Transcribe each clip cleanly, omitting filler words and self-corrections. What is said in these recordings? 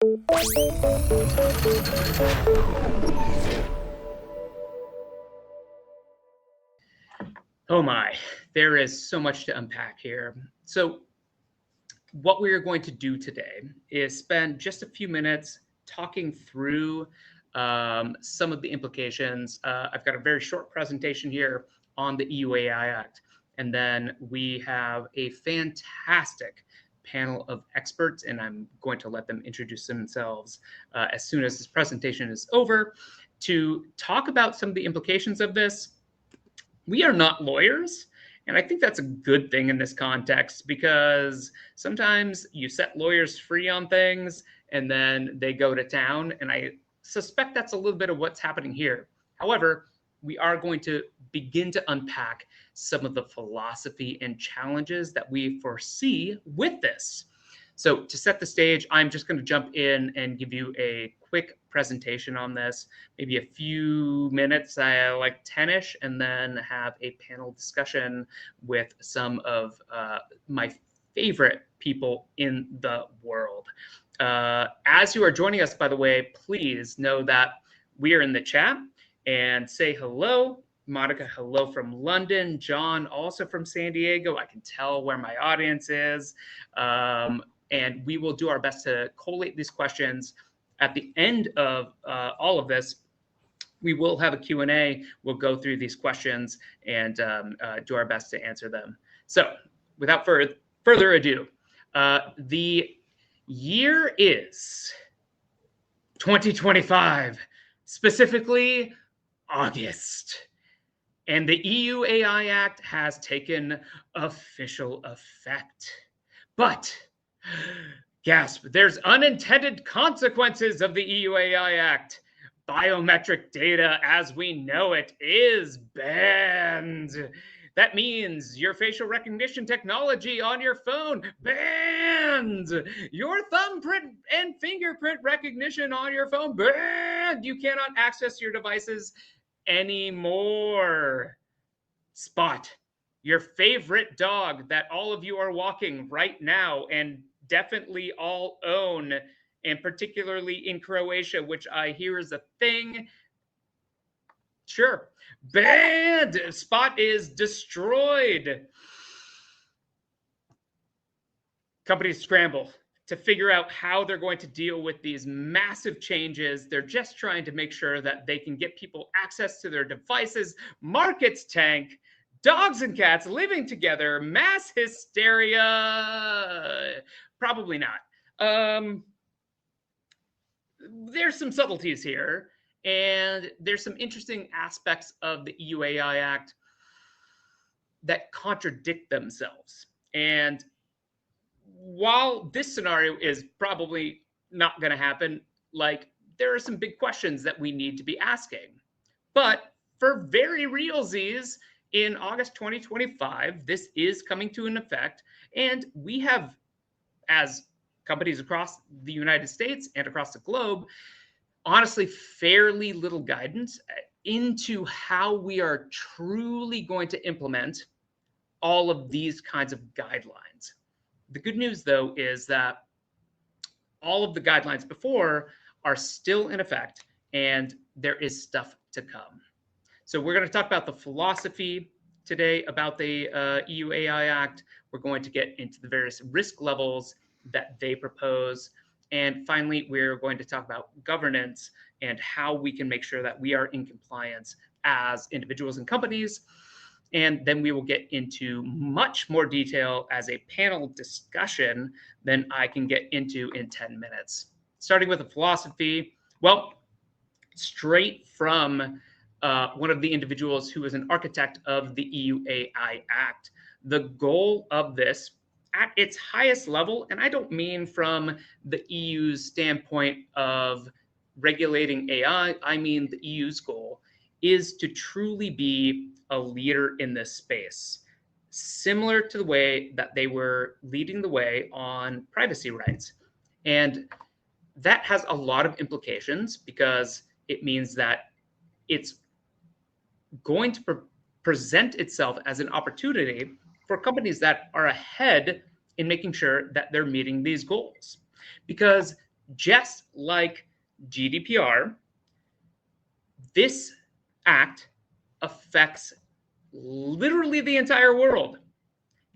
Oh my, there is so much to unpack here. So, what we are going to do today is spend just a few minutes talking through some of the implications. I've got a very short presentation here on the EU AI Act, and then we have a fantastic panel of experts, and I'm going to let them introduce themselves as soon as this presentation is over to talk about some of the implications of this. We are not lawyers. And I think that's a good thing in this context because sometimes you set lawyers free on things and then they go to town. And I suspect that's a little bit of what's happening here. However, we are going to begin to unpack some of the philosophy and challenges that we foresee with this. So to set the stage, I'm just going to jump in and give you a quick presentation on this, maybe a few minutes, like 10-ish, and then have a panel discussion with some of my favorite people in the world. As you are joining us, by the way, please know that we are in the chat and say hello. Monica, hello from London. John, also from San Diego. I can tell where my audience is. And we will do our best to collate these questions. At the end of all of this, we will have a Q&A. We'll go through these questions and do our best to answer them. So without further ado, the year is 2025, specifically August. And the EU AI Act has taken official effect. But gasp, there's unintended consequences of the EU AI Act. Biometric data as we know it is banned. That means your facial recognition technology on your phone banned. Your thumbprint and fingerprint recognition on your phone banned. You cannot access your devices anymore. Spot, your favorite dog that all of you are walking right now and definitely all own, and particularly in Croatia, which I hear is a thing. Sure. Banned. Spot is destroyed. Companies scramble to figure out how they're going to deal with these massive changes. They're just trying to make sure that they can get people access to their devices. Markets tank. Dogs and cats living together. Mass hysteria. Probably not. There's some subtleties here, and there's some interesting aspects of the EU AI Act that contradict themselves. And while this scenario is probably not going to happen, like there are some big questions that we need to be asking. But for very realsies, in August 2025, this is coming to an effect, and we have, as companies across the United States and across the globe, honestly, fairly little guidance into how we are truly going to implement all of these kinds of guidelines. The good news, though, is that all of the guidelines before are still in effect, and there is stuff to come. So we're going to talk about the philosophy today about the EU AI Act. We're going to get into the various risk levels that they propose. And finally, we're going to talk about governance and how we can make sure that we are in compliance as individuals and companies. And then we will get into much more detail as a panel discussion than I can get into in 10 minutes. Starting with the philosophy, well, straight from one of the individuals who is an architect of the EU AI Act. The goal of this at its highest level, and I don't mean from the EU's standpoint of regulating AI, I mean the EU's goal is to truly be a leader in this space, similar to the way that they were leading the way on privacy rights. And that has a lot of implications because it means that it's going to present itself as an opportunity for companies that are ahead in making sure that they're meeting these goals. Because just like GDPR, this act affects literally the entire world.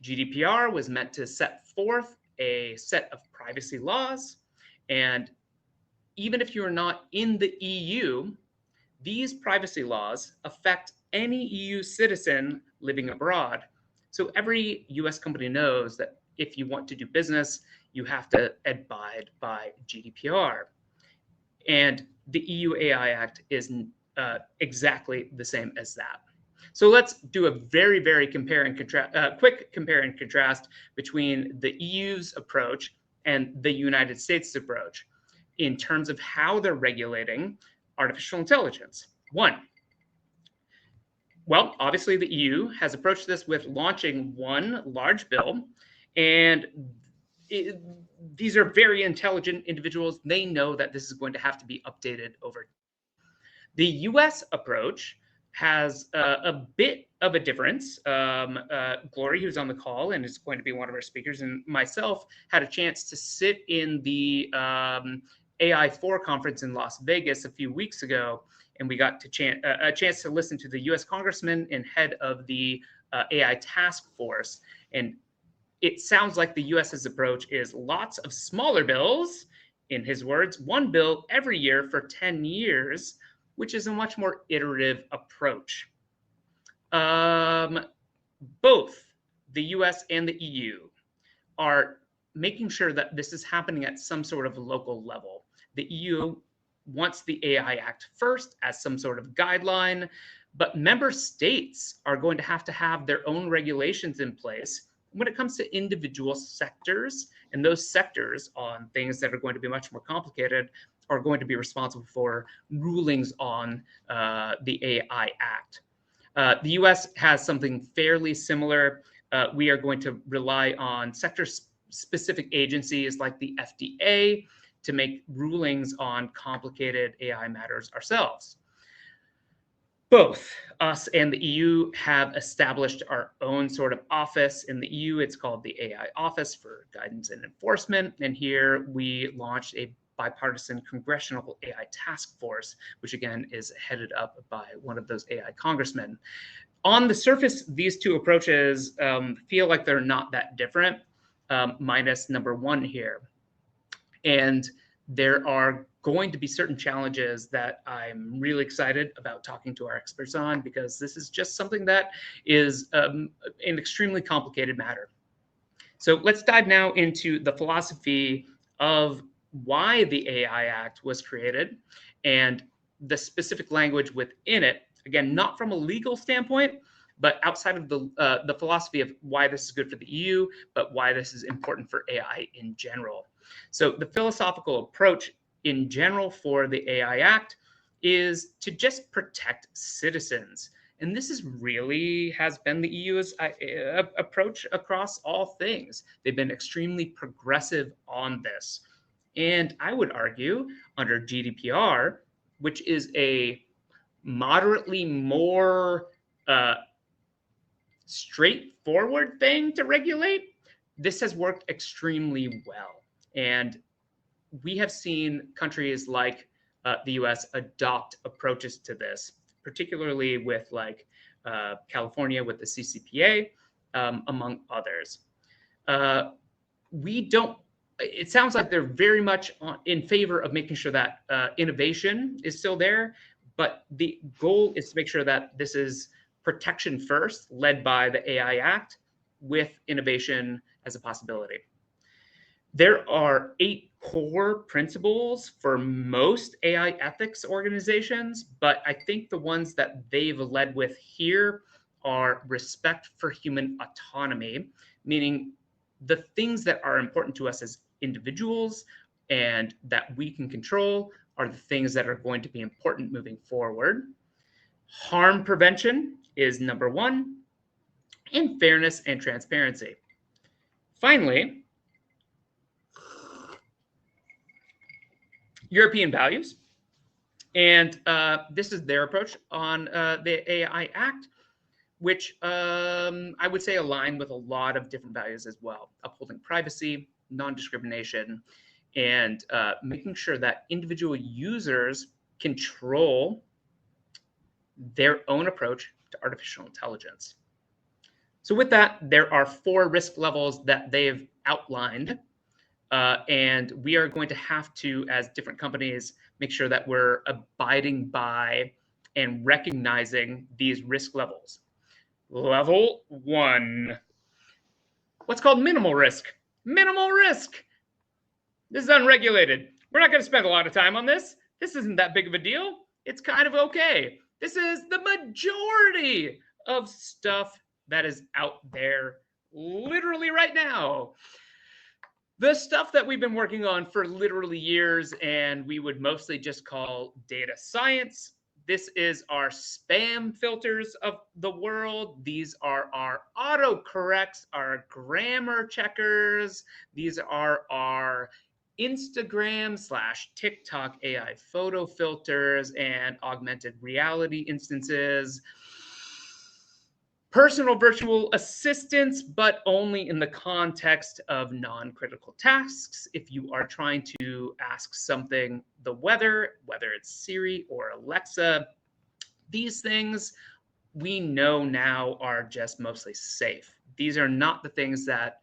GDPR was meant to set forth a set of privacy laws, and even if you're not in the EU, these privacy laws affect any EU citizen living abroad. So every US company knows that if you want to do business, you have to abide by GDPR. And the EU AI Act is exactly the same as that. So let's do a very, very quick compare and contrast between the EU's approach and the United States' approach in terms of how they're regulating artificial intelligence. One, well, obviously the EU has approached this with launching one large bill, and these are very intelligent individuals. They know that this is going to have to be updated over. The US approach has a bit of a difference. Glory, who's on the call and is going to be one of our speakers, and myself had a chance to sit in the AI4 conference in Las Vegas a few weeks ago, and we got to a chance to listen to the US congressman and head of the AI task force. And it sounds like the US's approach is lots of smaller bills, in his words, one bill every year for 10 years, which is a much more iterative approach. Both the US and the EU are making sure that this is happening at some sort of local level. The EU wants the AI Act first as some sort of guideline, but member states are going to have their own regulations in place when it comes to individual sectors, and those sectors on things that are going to be much more complicated are going to be responsible for rulings on the AI Act. The US has something fairly similar. We are going to rely on sector-specific agencies like the FDA to make rulings on complicated AI matters ourselves. Both us and the EU have established our own sort of office. In the EU, it's called the AI Office for Guidance and Enforcement. And here we launched a bipartisan congressional AI task force, which again is headed up by one of those AI congressmen. On the surface, these two approaches feel like they're not that different, minus number one here. And there are going to be certain challenges that I'm really excited about talking to our experts on, because this is just something that is an extremely complicated matter. So let's dive now into the philosophy of why the AI Act was created and the specific language within it. Again, not from a legal standpoint, but outside of the philosophy of why this is good for the EU, but why this is important for AI in general. So the philosophical approach in general for the AI Act is to just protect citizens. And this is really has been the EU's approach across all things. They've been extremely progressive on this. And I would argue under GDPR, which is a moderately more straightforward thing to regulate, this has worked extremely well. And we have seen countries like the US adopt approaches to this, particularly with like California with the CCPA, among others. It sounds like they're very much in favor of making sure that innovation is still there, but the goal is to make sure that this is protection first, led by the AI Act, with innovation as a possibility. There are 8 core principles for most AI ethics organizations, but I think the ones that they've led with here are respect for human autonomy, meaning the things that are important to us as individuals and that we can control are the things that are going to be important moving forward. Harm prevention is number 1, and fairness and transparency. Finally, European values. And this is their approach on the AI Act, which I would say align with a lot of different values as well, upholding privacy, non-discrimination, and making sure that individual users control their own approach to artificial intelligence. So with that, there are 4 risk levels that they've outlined. And we are going to have to, as different companies, make sure that we're abiding by and recognizing these risk levels. Level 1, what's called minimal risk. Minimal risk. This is unregulated. We're not going to spend a lot of time on this. This isn't that big of a deal. It's kind of okay. This is the majority of stuff that is out there literally right now. The stuff that we've been working on for literally years, and we would mostly just call data science. This is our spam filters of the world. These are our autocorrects, our grammar checkers. These are our Instagram/TikTok AI photo filters and augmented reality instances. Personal virtual assistants, but only in the context of non-critical tasks. If you are trying to ask something the weather, whether it's Siri or Alexa, these things we know now are just mostly safe. These are not the things that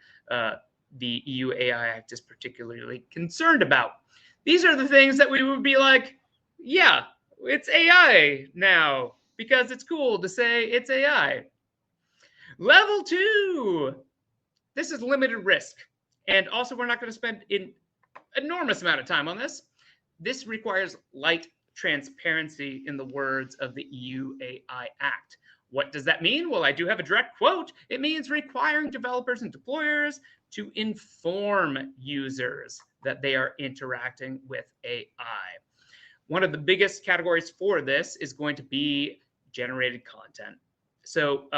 the EU AI Act is particularly concerned about. These are the things that we would be like, yeah, it's AI now, because it's cool to say it's AI. Level 2, this is limited risk. And also, we're not going to spend an enormous amount of time on this. This requires light transparency, in the words of the EU AI Act. What does that mean? Well, I do have a direct quote. It means requiring developers and deployers to inform users that they are interacting with AI. One of the biggest categories for this is going to be generated content. So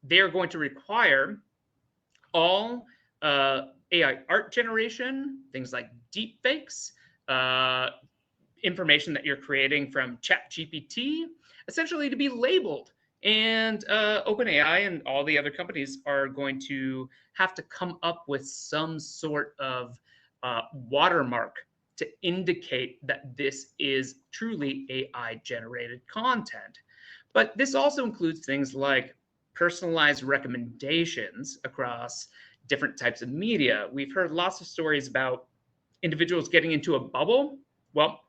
they are going to require all AI art generation, things like deepfakes, information that you're creating from ChatGPT, essentially to be labeled. And OpenAI and all the other companies are going to have to come up with some sort of watermark to indicate that this is truly AI-generated content. But this also includes things like personalized recommendations across different types of media. We've heard lots of stories about individuals getting into a bubble. Well,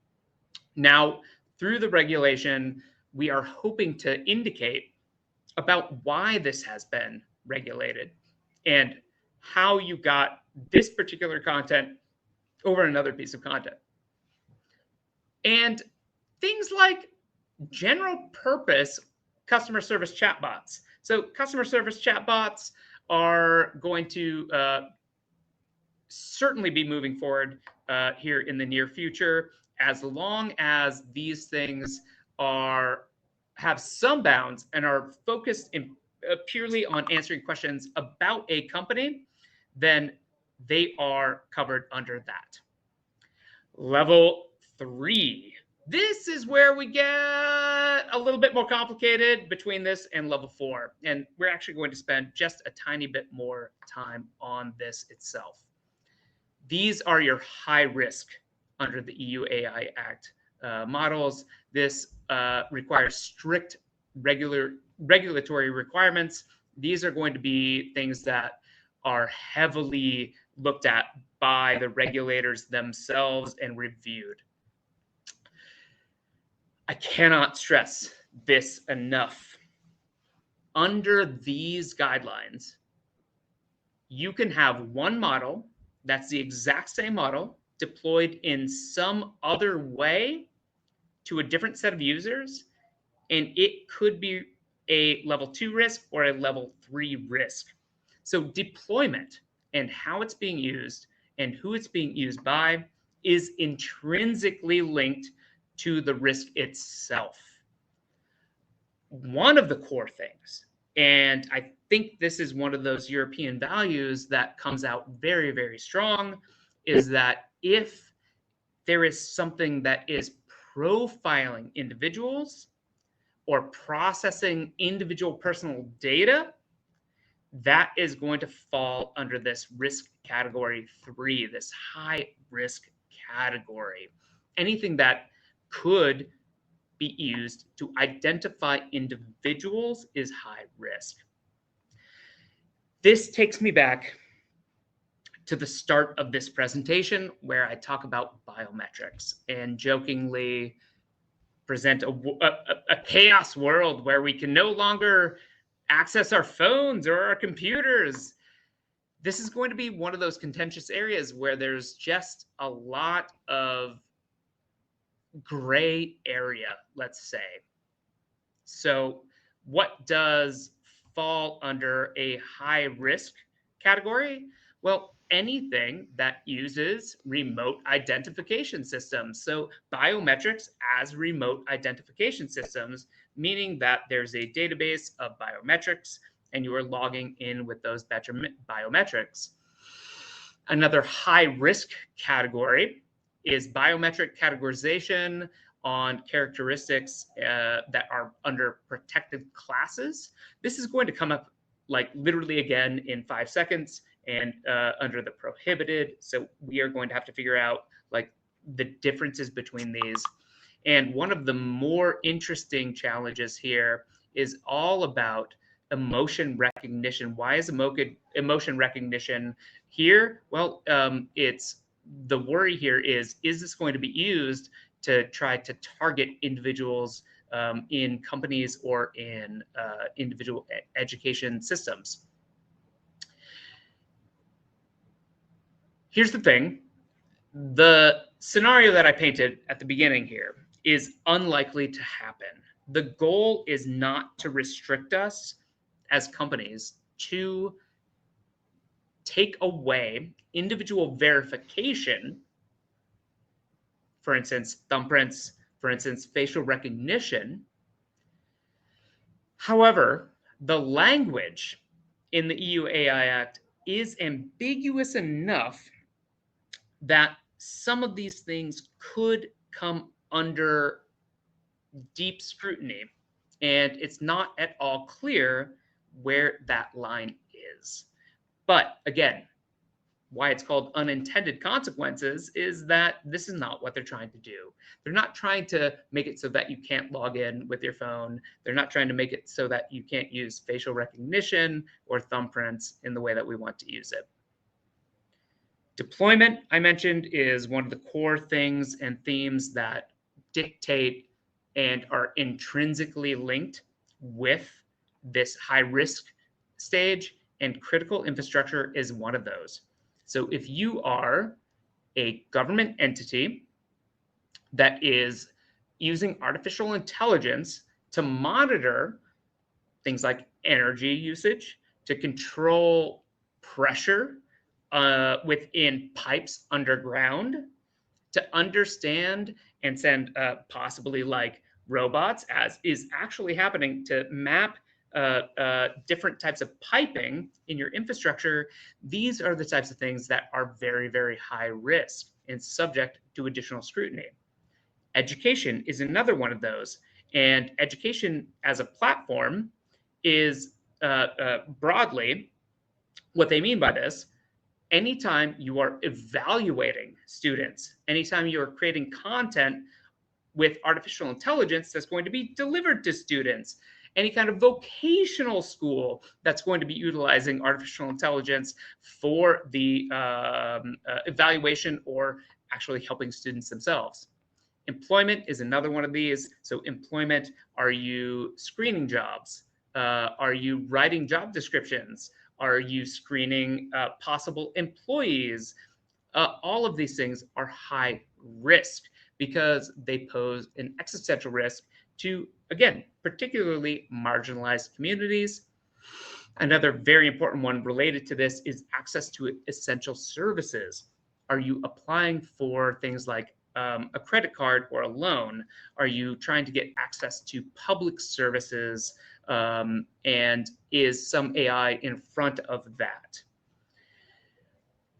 now through the regulation, we are hoping to indicate about why this has been regulated and how you got this particular content over another piece of content. And things like general purpose customer service chatbots. So customer service chatbots are going to certainly be moving forward here in the near future, as long as these things have some bounds and are focused purely on answering questions about a company, then they are covered under that. Level 3. This is where we get a little bit more complicated between this and level 4. And we're actually going to spend just a tiny bit more time on this itself. These are your high risk under the EU AI Act models. This requires strict regulatory requirements. These are going to be things that are heavily looked at by the regulators themselves and reviewed. I cannot stress this enough. Under these guidelines, you can have one model that's the exact same model deployed in some other way to a different set of users, and it could be a level 2 risk or a level 3 risk. So deployment and how it's being used and who it's being used by is intrinsically linked to the risk itself. One of the core things, and I think this is one of those European values that comes out very, very strong, is that if there is something that is profiling individuals or processing individual personal data, that is going to fall under this risk category 3, this high risk category. Anything that could be used to identify individuals is high risk. This takes me back to the start of this presentation where I talk about biometrics and jokingly present a chaos world where we can no longer access our phones or our computers. This is going to be one of those contentious areas where there's just a lot of gray area, let's say. So what does fall under a high risk category? Well, anything that uses remote identification systems. So biometrics as remote identification systems, meaning that there's a database of biometrics and you are logging in with those biometrics. Another high risk category is biometric categorization on characteristics that are under protected classes. This is going to come up like literally again in 5 seconds and under the prohibited. So we are going to have to figure out like the differences between these. And one of the more interesting challenges here is all about emotion recognition. Why is emotion recognition here? Well, it's the worry here is this going to be used to try to target individuals in companies or in individual education systems? Here's the thing. The scenario that I painted at the beginning here is unlikely to happen. The goal is not to restrict us as companies to take away individual verification, for instance, thumbprints, for instance, facial recognition. However, the language in the EU AI Act is ambiguous enough that some of these things could come under deep scrutiny, and it's not at all clear where that line is. But again, why it's called unintended consequences is that this is not what they're trying to do. They're not trying to make it so that you can't log in with your phone. They're not trying to make it so that you can't use facial recognition or thumbprints in the way that we want to use it. Deployment, I mentioned, is one of the core things and themes that dictate and are intrinsically linked with this high risk stage, and critical infrastructure is one of those. So if you are a government entity that is using artificial intelligence to monitor things like energy usage, to control pressure within pipes underground, to understand and send possibly like robots, as is actually happening, to map different types of piping in your infrastructure, these are the types of things that are very, very high risk and subject to additional scrutiny. Education is another one of those. And education as a platform is broadly what they mean by this. Anytime you are evaluating students, anytime you are creating content with artificial intelligence that's going to be delivered to students, any kind of vocational school that's going to be utilizing artificial intelligence for the evaluation or actually helping students themselves. Employment is another one of these. So employment, are you screening jobs? Are you writing job descriptions? Are you screening possible employees? All of these things are high risk because they pose an existential risk to, again, particularly marginalized communities. Another very important one related to this is access to essential services. Are you applying for things like a credit card or a loan? Are you trying to get access to public services? And is some AI in front of that?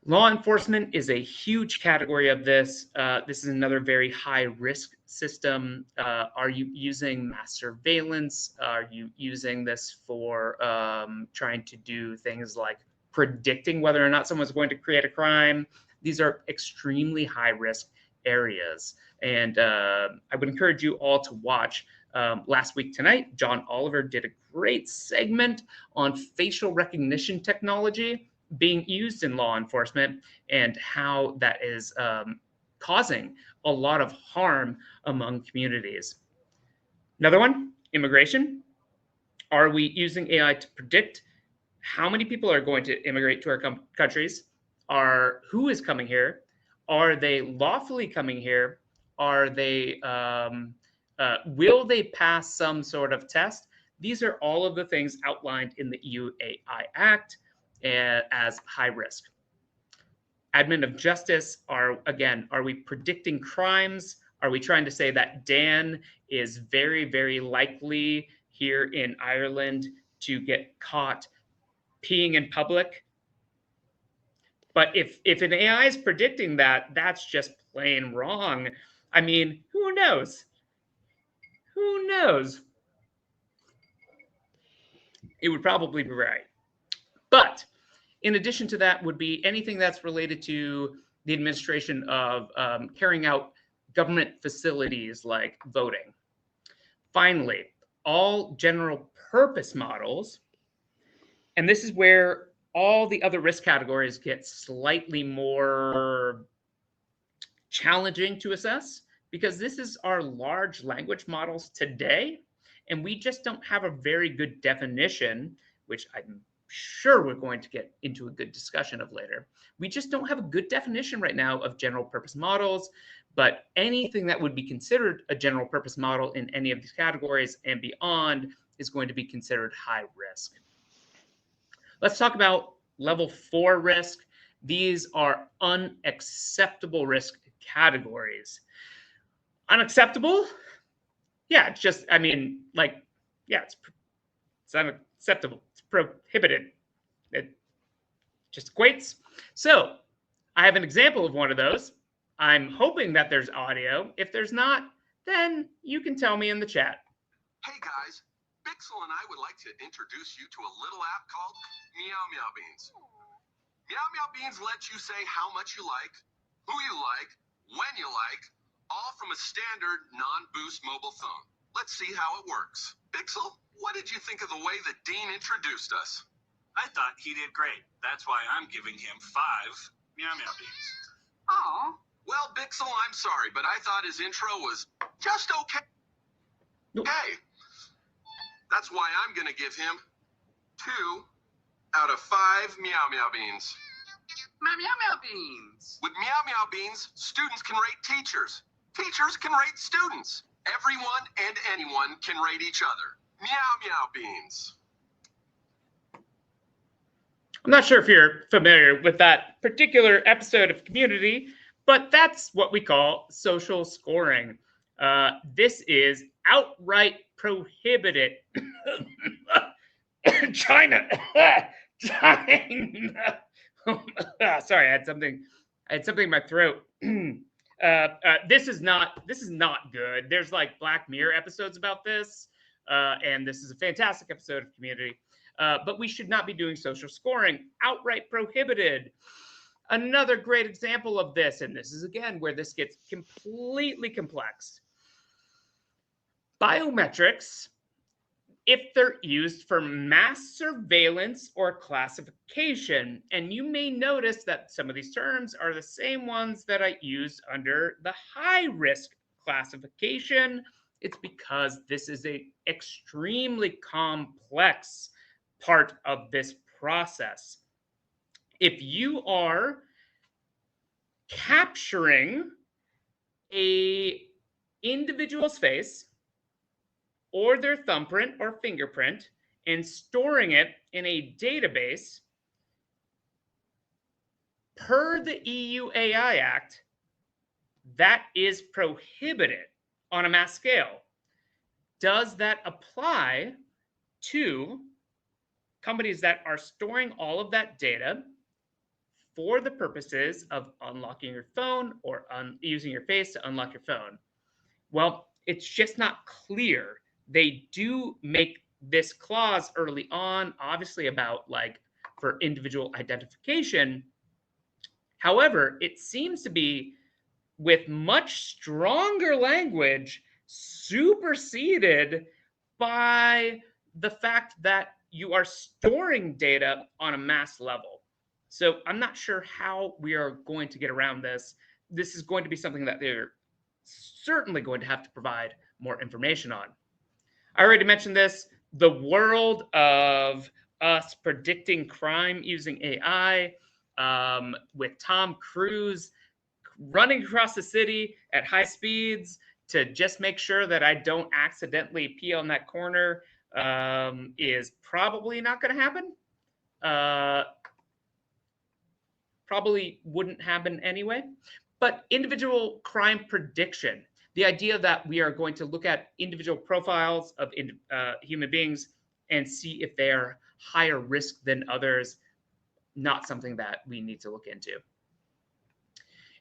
Law enforcement is a huge category of this. This is another very high risk system. Are you using mass surveillance? Are you using this for trying to do things like predicting whether or not someone's going to create a crime? These are extremely high risk areas. And I would encourage you all to watch. Last week tonight, John Oliver did a great segment on facial recognition technology being used in law enforcement and how that is causing a lot of harm among communities. Another one, immigration. Are we using AI to predict how many people are going to immigrate to our countries? Who is coming here? Are they lawfully coming here? Are they will they pass some sort of test? These are all of the things outlined in the EU-AI Act as high risk. Admin of justice are we predicting crimes? Are we trying to say that Dan is very, very likely here in Ireland to get caught peeing in public? But if an AI is predicting that, that's just plain wrong. I mean, who knows? Who knows? It would probably be right. But in addition to that would be anything that's related to the administration of carrying out government facilities like voting. Finally, all general purpose models, and this is where all the other risk categories get slightly more challenging to assess, because this is our large language models today, and we just don't have a very good definition, which I'm sure we're going to get into a good discussion of later. We just don't have a good definition right now of general purpose models, but anything that would be considered a general purpose model in any of these categories and beyond is going to be considered high risk. Let's talk about level 4 risk. These are unacceptable risk categories. Unacceptable? Yeah, it's just, I mean, like, yeah, it's unacceptable. It's prohibited. It just equates. So I have an example of one of those. I'm hoping that there's audio. If there's not, then you can tell me in the chat. Hey guys, Bixel and I would like to introduce you to a little app called Meow Meow Beans. Meow Meow Beans lets you say how much you like, who you like, when you like, all from a standard non-boost mobile phone. Let's see how it works. Bixel, what did you think of the way that Dean introduced us? I thought he did great. That's why I'm giving him 5 Meow Meow Beans. Oh. Well, Bixel, I'm sorry, but I thought his intro was just okay. Nope. Hey, that's why I'm going to give him 2 out of 5 Meow Meow Beans. Meow Meow Beans. With Meow Meow Beans, students can rate teachers. Teachers can rate students. Everyone and anyone can rate each other. Meow Meow Beans. I'm not sure if you're familiar with that particular episode of Community, but that's what we call social scoring. This is outright prohibited. China. China. Sorry, I had something in my throat. This is not good. There's like Black Mirror episodes about this, and this is a fantastic episode of Community. But we should not be doing social scoring. Outright prohibited. Another great example of this, and this is again where this gets completely complex. Biometrics, if they're used for mass surveillance or classification, and you may notice that some of these terms are the same ones that I use under the high risk classification. It's because this is an extremely complex part of this process. If you are capturing an individual's face or their thumbprint or fingerprint and storing it in a database, per the EU-AI Act, that is prohibited on a mass scale. Does that apply to companies that are storing all of that data for the purposes of unlocking your phone or using your face to unlock your phone? Well, it's just not clear. They do make this clause early on, obviously about like for individual identification. However, it seems to be, with much stronger language, superseded by the fact that you are storing data on a mass level. So I'm not sure how we are going to get around this. This is going to be something that they're certainly going to have to provide more information on. I already mentioned this, the world of us predicting crime using AI, with Tom Cruise running across the city at high speeds to just make sure that I don't accidentally pee on that corner, is probably not going to happen. Probably wouldn't happen anyway. But individual crime prediction, the idea that we are going to look at individual profiles of human beings and see if they're higher risk than others, not something that we need to look into.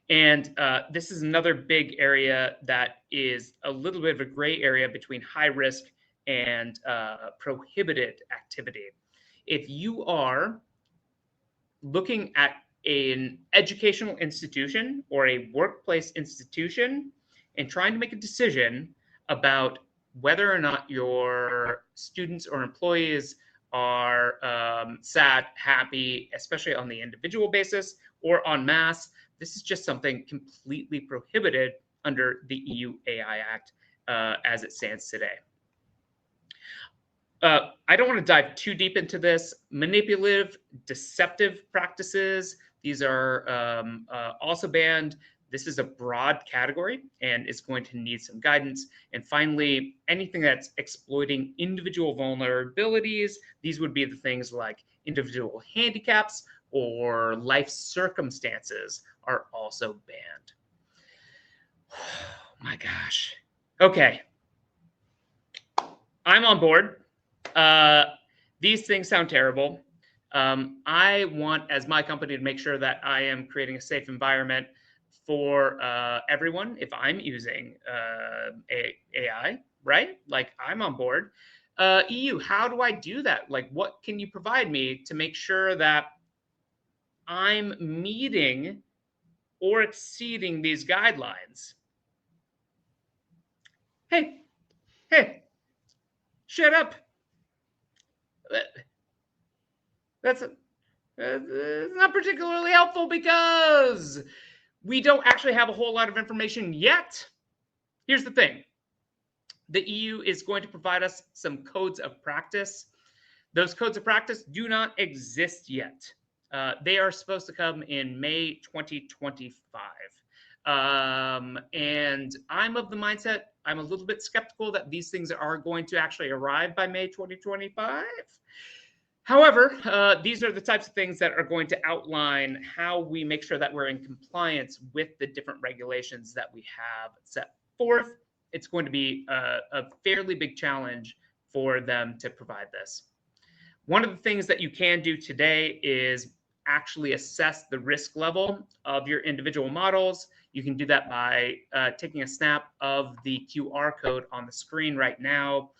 And this is another big area that is a little bit of a gray area between high risk and prohibited activity. If you are looking at an educational institution or a workplace institution and trying to make a decision about whether or not your students or employees are sad, happy, especially on the individual basis or en masse, this is just something completely prohibited under the EU AI Act as it stands today. I don't want to dive too deep into this. Manipulative, deceptive practices, these are also banned. This is a broad category and it's going to need some guidance. And finally, anything that's exploiting individual vulnerabilities, these would be the things like individual handicaps or life circumstances are also banned. Oh my gosh. Okay. I'm on board. These things sound terrible. I want, as my company, to make sure that I am creating a safe environment for everyone if I'm using AI, right? Like, I'm on board. EU, how do I do that? Like, what can you provide me to make sure that I'm meeting or exceeding these guidelines? Hey, shut up. That's not particularly helpful because we don't actually have a whole lot of information yet. Here's the thing. The EU is going to provide us some codes of practice. Those codes of practice do not exist yet. They are supposed to come in May 2025. And I'm of the mindset, I'm a little bit skeptical that these things are going to actually arrive by May 2025. However, these are the types of things that are going to outline how we make sure that we're in compliance with the different regulations that we have set forth. It's going to be a fairly big challenge for them to provide this. One of the things that you can do today is actually assess the risk level of your individual models. You can do that by taking a snap of the QR code on the screen right now.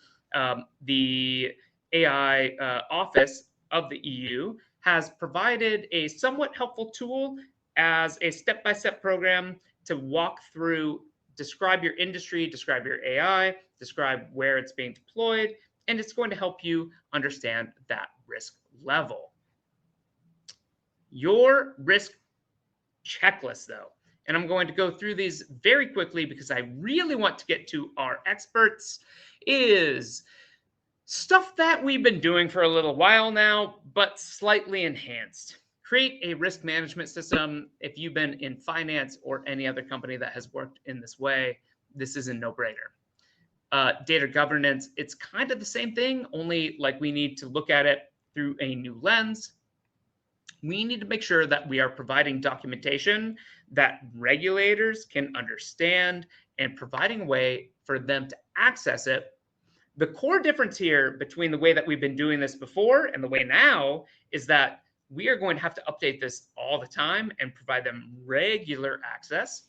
The AI office of the EU has provided a somewhat helpful tool as a step-by-step program to walk through, describe your industry, describe your AI, describe where it's being deployed, and it's going to help you understand that risk level. Your risk checklist, though, and I'm going to go through these very quickly because I really want to get to our experts, is stuff that we've been doing for a little while now, but slightly enhanced. Create a risk management system. If you've been in finance or any other company that has worked in this way, this is a no-brainer. Data governance, it's kind of the same thing, only like we need to look at it through a new lens. We need to make sure that we are providing documentation that regulators can understand and providing a way for them to access it. The core difference here between the way that we've been doing this before and the way now is that we are going to have to update this all the time and provide them regular access.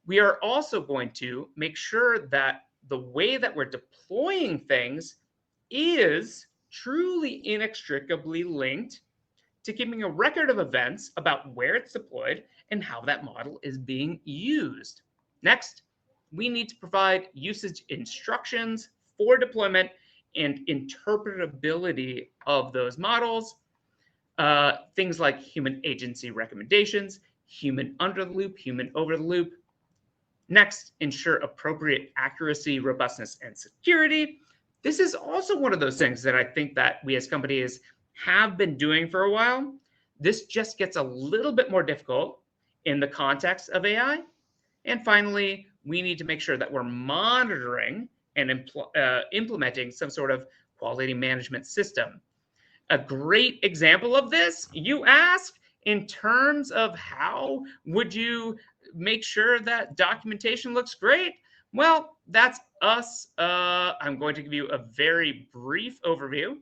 We are also going to make sure that the way that we're deploying things is truly inextricably linked to keeping a record of events about where it's deployed and how that model is being used. Next, we need to provide usage instructions for deployment and interpretability of those models. Things like human agency recommendations, human under the loop, human over the loop. Next, ensure appropriate accuracy, robustness, and security. This is also one of those things that I think that we as companies have been doing for a while. This just gets a little bit more difficult in the context of AI. And finally, we need to make sure that we're monitoring and implementing some sort of quality management system. A great example of this, you ask, in terms of how would you make sure that documentation looks great? Well, that's us. I'm going to give you a very brief overview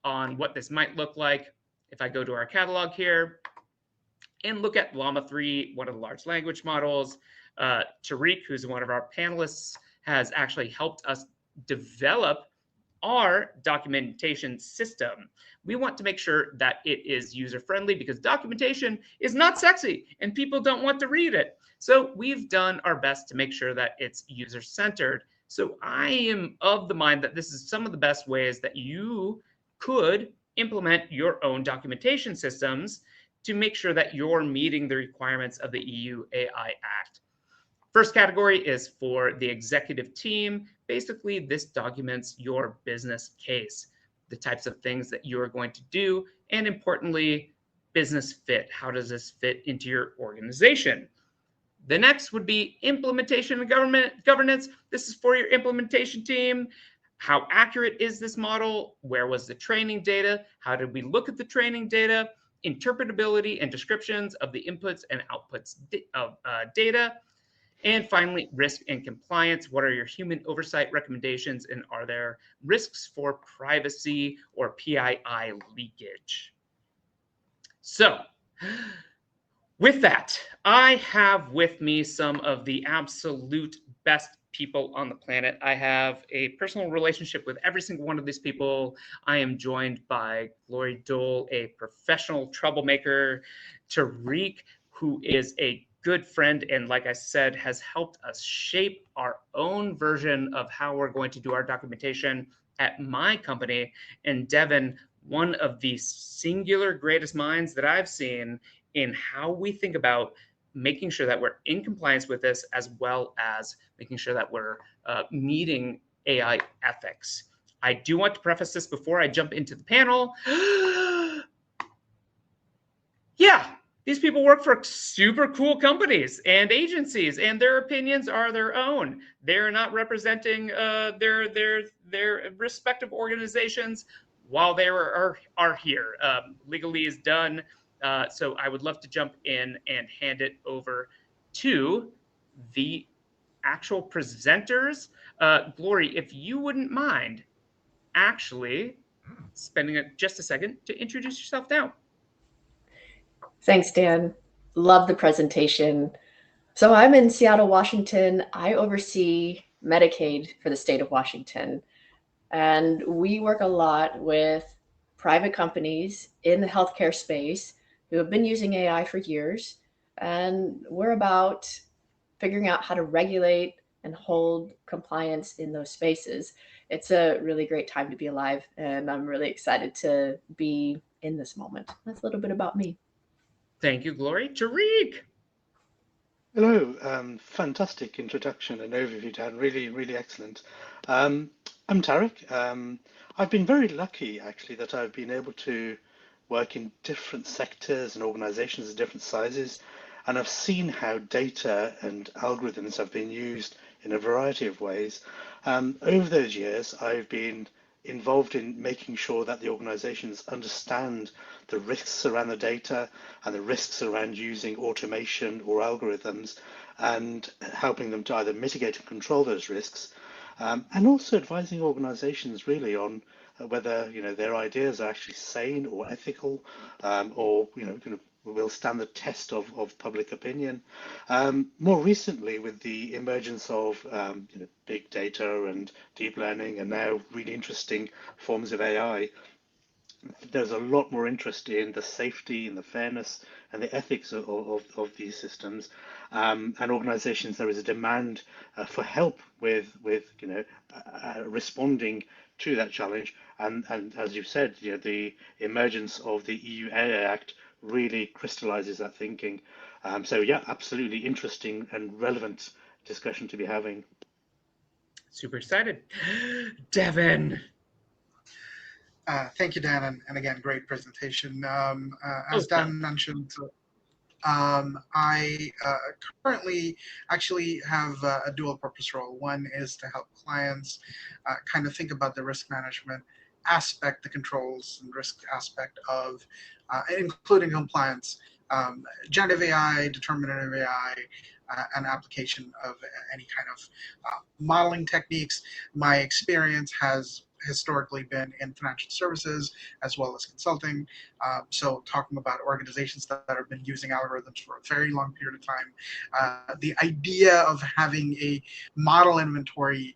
on what this might look like. If I go to our catalog here and look at Llama 3, one of the large language models, Tariq, who's one of our panelists, has actually helped us develop our documentation system. We want to make sure that it is user-friendly because documentation is not sexy and people don't want to read it. So we've done our best to make sure that it's user-centered. So I am of the mind that this is some of the best ways that you could implement your own documentation systems to make sure that you're meeting the requirements of the EU AI Act. First category is for the executive team. Basically, this documents your business case, the types of things that you are going to do, and importantly, business fit. How does this fit into your organization? The next would be implementation and governance. This is for your implementation team. How accurate is this model? Where was the training data? How did we look at the training data? Interpretability and descriptions of the inputs and outputs of data. And finally, risk and compliance. What are your human oversight recommendations, and are there risks for privacy or PII leakage? So, with that, I have with me some of the absolute best people on the planet. I have a personal relationship with every single one of these people. I am joined by Glory Dole, a professional troublemaker, Tariq, who is a good friend and, like I said, has helped us shape our own version of how we're going to do our documentation at my company, and Devin, one of the singular greatest minds that I've seen in how we think about making sure that we're in compliance with this, as well as making sure that we're meeting AI ethics. I do want to preface this before I jump into the panel. Yeah, these people work for super cool companies and agencies, and their opinions are their own. They're not representing their respective organizations while they are here. Legally is done. So I would love to jump in and hand it over to the actual presenters. Glory, if you wouldn't mind actually spending just a second to introduce yourself now. Thanks, Dan. Love the presentation. So I'm in Seattle, Washington. I oversee Medicaid for the state of Washington. And we work a lot with private companies in the healthcare space who have been using AI for years. And we're about figuring out how to regulate and hold compliance in those spaces. It's a really great time to be alive, and I'm really excited to be in this moment. That's a little bit about me. Thank you, Glory. Tariq. Hello, fantastic introduction and overview, Dan. Really, really excellent. I'm Tariq. I've been very lucky, actually, that I've been able to work in different sectors and organizations of different sizes, and I've seen how data and algorithms have been used in a variety of ways. Over those years, I've been involved in making sure that the organizations understand the risks around the data and the risks around using automation or algorithms, and helping them to either mitigate and control those risks, and also advising organizations really on whether their ideas are actually sane or ethical, or will stand the test of public opinion. More recently, with the emergence of big data and deep learning, and now really interesting forms of AI, there's a lot more interest in the safety and the fairness and the ethics of these systems, and organizations, there is a demand for help with responding to that challenge. And as you said, the emergence of the EU AI Act really crystallizes that thinking. So yeah, absolutely interesting and relevant discussion to be having. Super excited. Devin. Thank you, Dan, and again, great presentation. Oh, As Dan mentioned, I currently actually have a dual purpose role. One is to help clients kind of think about the risk management aspect, the controls and risk aspect of, including compliance, generative AI, determinative AI, and application of any kind of modeling techniques. My experience has historically been in financial services as well as consulting. So talking about organizations that have been using algorithms for a very long period of time, the idea of having a model inventory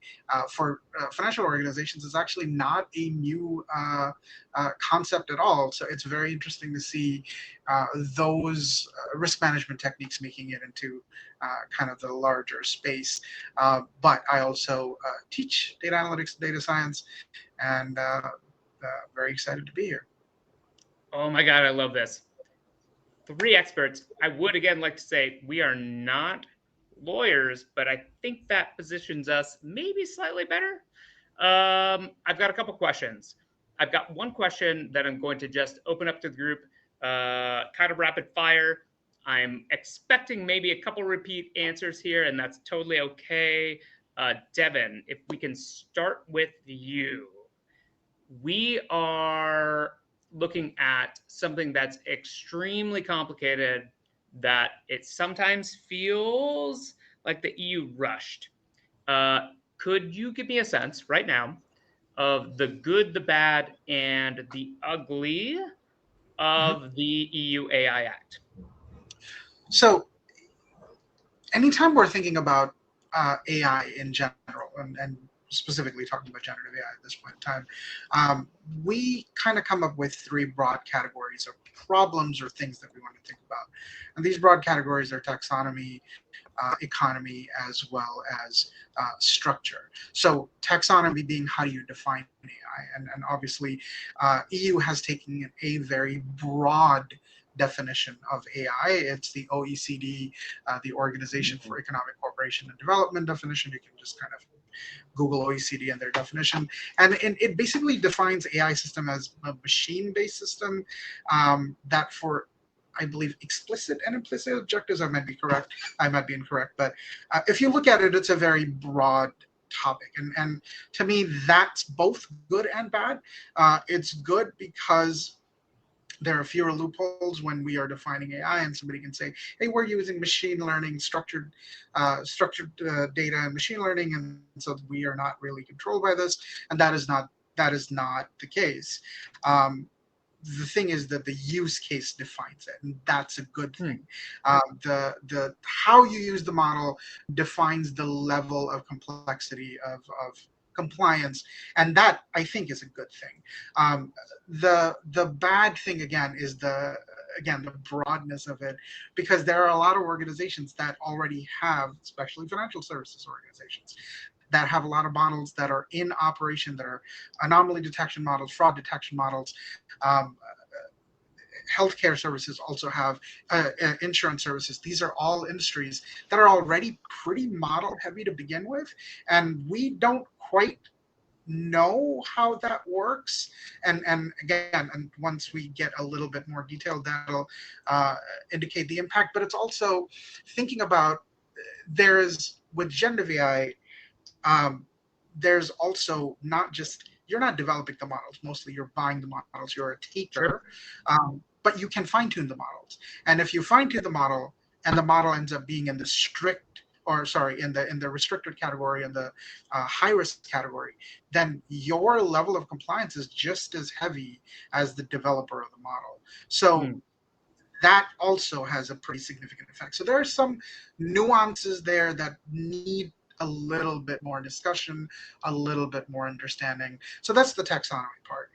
for financial organizations is actually not a new concept at all. So it's very interesting to see those risk management techniques making it into kind of the larger space. But I also teach data analytics and data science, and very excited to be here. Oh my God, I love this. 3 experts. I would again like to say we are not lawyers, but I think that positions us maybe slightly better. I've got a couple questions. I've got one question that I'm going to just open up to the group, kind of rapid fire. I'm expecting maybe a couple repeat answers here, and that's totally okay. Devin, if we can start with you. We are looking at something that's extremely complicated, that it sometimes feels like the EU rushed. Could you give me a sense right now of the good, the bad, and the ugly of the EU AI Act? So anytime we're thinking about AI in general, and specifically talking about generative AI at this point in time, we kind of come up with 3 broad categories of problems or things that we want to think about. And these broad categories are taxonomy, economy, as well as structure. So taxonomy being how do you define AI? And obviously EU has taken a very broad definition of AI. It's the OECD, the Organization for Economic Cooperation and Development definition. You can just kind of Google OECD and their definition. And it basically defines AI system as a machine-based system that for, I believe, explicit and implicit objectives, I might be correct, I might be incorrect, but if you look at it, it's a very broad topic. And to me, that's both good and bad. It's good because there are fewer loopholes when we are defining AI, and somebody can say, hey, we're using machine learning, structured data and machine learning, and so we are not really controlled by this. And that is not the case. The thing is that the use case defines it, and that's a good thing. The how you use the model defines the level of complexity of compliance, and that I think is a good thing. The bad thing again is the broadness of it, because there are a lot of organizations that already have, especially financial services organizations, that have a lot of models that are in operation, that are anomaly detection models, fraud detection models. Healthcare services also have insurance services. These are all industries that are already pretty model heavy to begin with, and we don't quite know how that works. And again, and once we get a little bit more detailed, that'll indicate the impact. But it's also thinking about, there's with generative AI, there's also not just, you're not developing the models, mostly you're buying the models, you're a taker, but you can fine tune the models. And if you fine tune the model and the model ends up being in the in the restricted category and the high risk category, then your level of compliance is just as heavy as the developer of the model. So that also has a pretty significant effect. So there are some nuances there that need a little bit more discussion, a little bit more understanding. So that's the taxonomy part.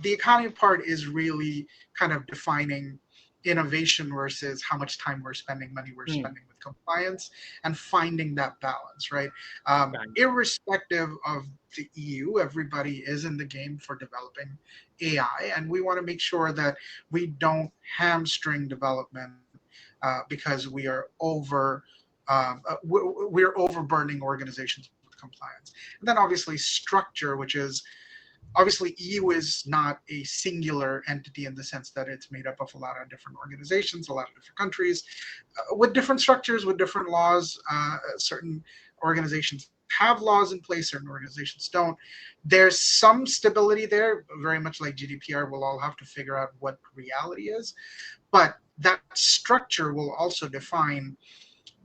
The economy part is really kind of defining innovation versus how much time we're spending, money we're spending with compliance, and finding that balance, right? Got it. Irrespective of the EU, everybody is in the game for developing AI, and we want to make sure that we don't hamstring development because we're overburdening organizations with compliance. And then obviously structure, which is obviously EU is not a singular entity in the sense that it's made up of a lot of different organizations, a lot of different countries, with different structures, with different laws. Certain organizations have laws in place, certain organizations don't. There's some stability there, very much like GDPR. We'll all have to figure out what reality is, but that structure will also define.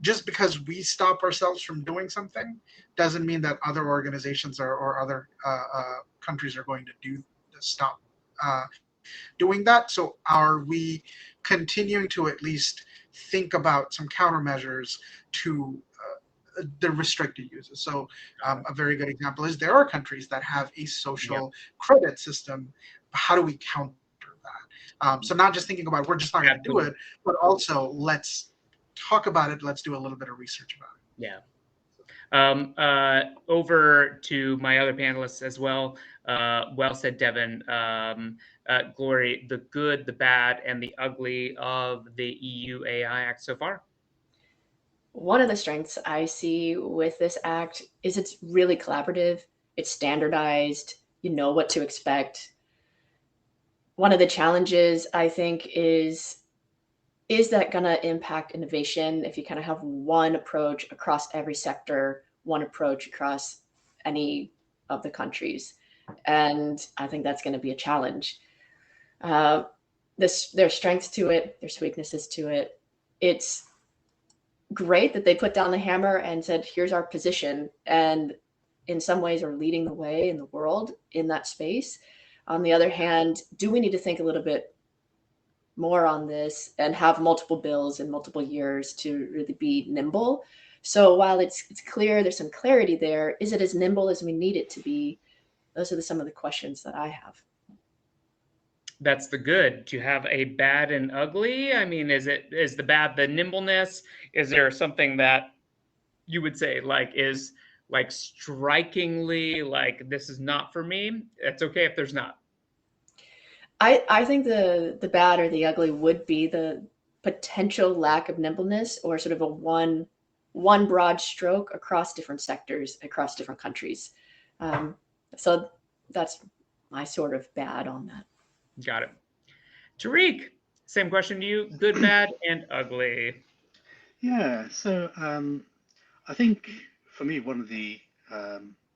Just because we stop ourselves from doing something doesn't mean that other organizations or other countries are going to stop doing that. So are we continuing to at least think about some countermeasures to the restricted uses? So a very good example is there are countries that have a social credit system. How do we counter that? So not just thinking about we're just not going to do it, but also let's talk about it. Let's do a little bit of research about it. Yeah. Over to my other panelists as well. Well said, Devin. Glory, the good, the bad, and the ugly of the EU AI Act so far? One of the strengths I see with this act is it's really collaborative. It's standardized. You know what to expect. One of the challenges, I think, is that going to impact innovation if you kind of have one approach across every sector, one approach across any of the countries? And I think that's going to be a challenge. There's strengths to it, there's weaknesses to it. It's great that they put down the hammer and said, here's our position, and in some ways are leading the way in the world in that space. On the other hand, do we need to think a little bit more on this and have multiple bills in multiple years to really be nimble? So while it's clear there's some clarity there, is it as nimble as we need it to be? Those are some of the questions that I have. That's the good. Do you have a bad and ugly? I mean, is the bad the nimbleness? Is there something that you would say is strikingly this is not for me? It's okay if there's not. I think the bad or the ugly would be the potential lack of nimbleness, or sort of a one broad stroke across different sectors, across different countries. So that's my sort of bad on that. Got it. Tariq, same question to you. Good, bad, and ugly. Yeah, so I think for me, one of the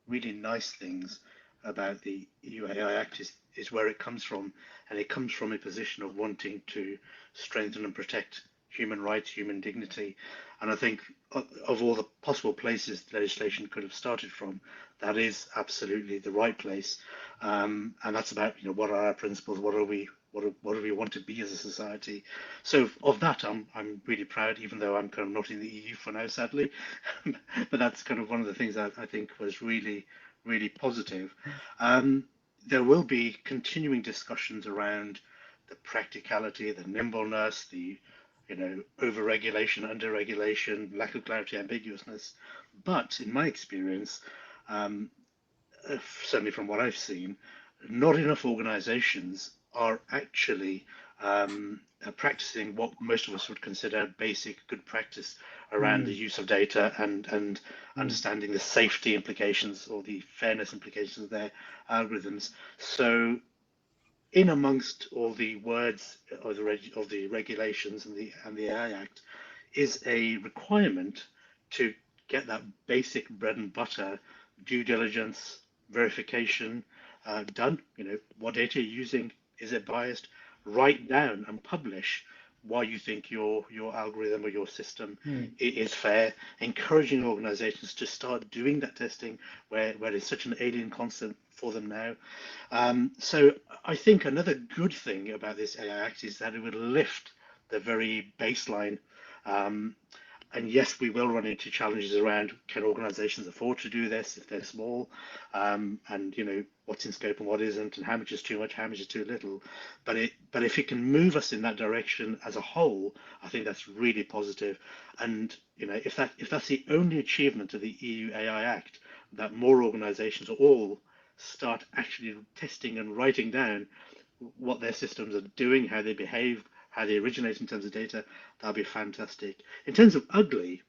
really nice things about the EU AI Act is where it comes from, and it comes from a position of wanting to strengthen and protect human rights, human dignity. And I think of all the possible places legislation could have started from, that is absolutely the right place. And that's about, what are our principles? What do we want to be as a society? So of that, I'm really proud, even though I'm kind of not in the EU for now, sadly. But that's kind of one of the things that I think was really, really positive. There will be continuing discussions around the practicality, the nimbleness, the over-regulation, under-regulation, lack of clarity, ambiguousness. But in my experience, certainly from what I've seen, not enough organizations are actually practicing what most of us would consider basic good practice around the use of data and understanding the safety implications or the fairness implications of their algorithms. So in amongst all the words of the regulations and the AI Act is a requirement to get that basic bread and butter due diligence verification done. What data you're using, is it biased? Write down and publish why you think your algorithm or your system is fair. Encouraging organizations to start doing that testing where it's such an alien concept for them now. So I think another good thing about this AI Act is that it would lift the very baseline. And yes, we will run into challenges around, can organizations afford to do this if they're small, and what's in scope and what isn't, and how much is too much, how much is too little. But if it can move us in that direction as a whole, I think that's really positive. And if that's the only achievement of the EU AI Act, that more organizations all start actually testing and writing down what their systems are doing, how they behave, how they originate in terms of data, that'll be fantastic. In terms of ugly,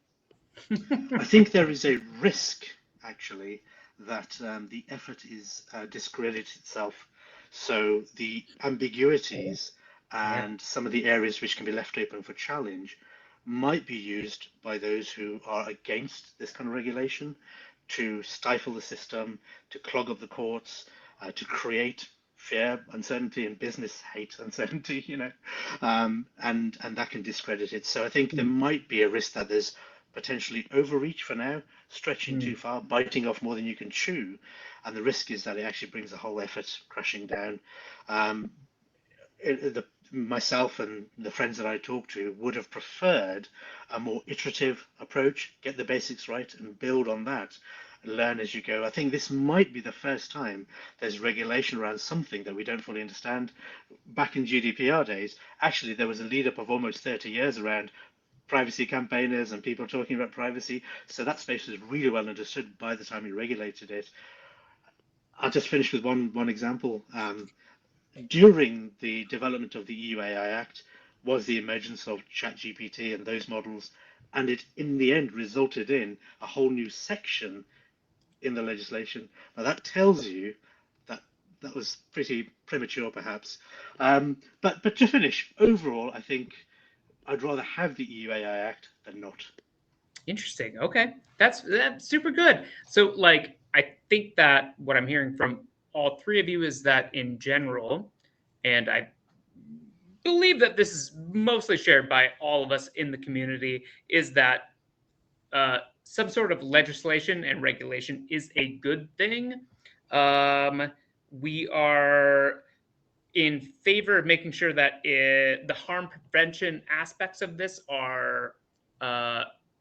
I think there is a risk, actually, that the effort is discredits itself. So the ambiguities and some of the areas which can be left open for challenge might be used by those who are against this kind of regulation to stifle the system, to clog up the courts, to create fear, uncertainty, and business hate uncertainty, and that can discredit it. So I think there might be a risk that there's potentially overreach for now, stretching too far, biting off more than you can chew, and the risk is that it actually brings the whole effort crashing down. Myself and the friends that I talk to would have preferred a more iterative approach, get the basics right and build on that, learn as you go. I think this might be the first time there's regulation around something that we don't fully understand. Back in GDPR days, actually, there was a lead up of almost 30 years around privacy campaigners and people talking about privacy. So that space was really well understood by the time we regulated it. I'll just finish with one example. During the development of the EU AI Act was the emergence of ChatGPT and those models, and it in the end resulted in a whole new section in the legislation. Now that tells you that that was pretty premature, perhaps. But to finish, overall, I think I'd rather have the EU AI Act than not. Interesting. Okay, that's super good. So, like, I think that what I'm hearing from all three of you is that in general, and I believe that this is mostly shared by all of us in the community, is that some sort of legislation and regulation is a good thing. We are in favor of making sure that the harm prevention aspects of this are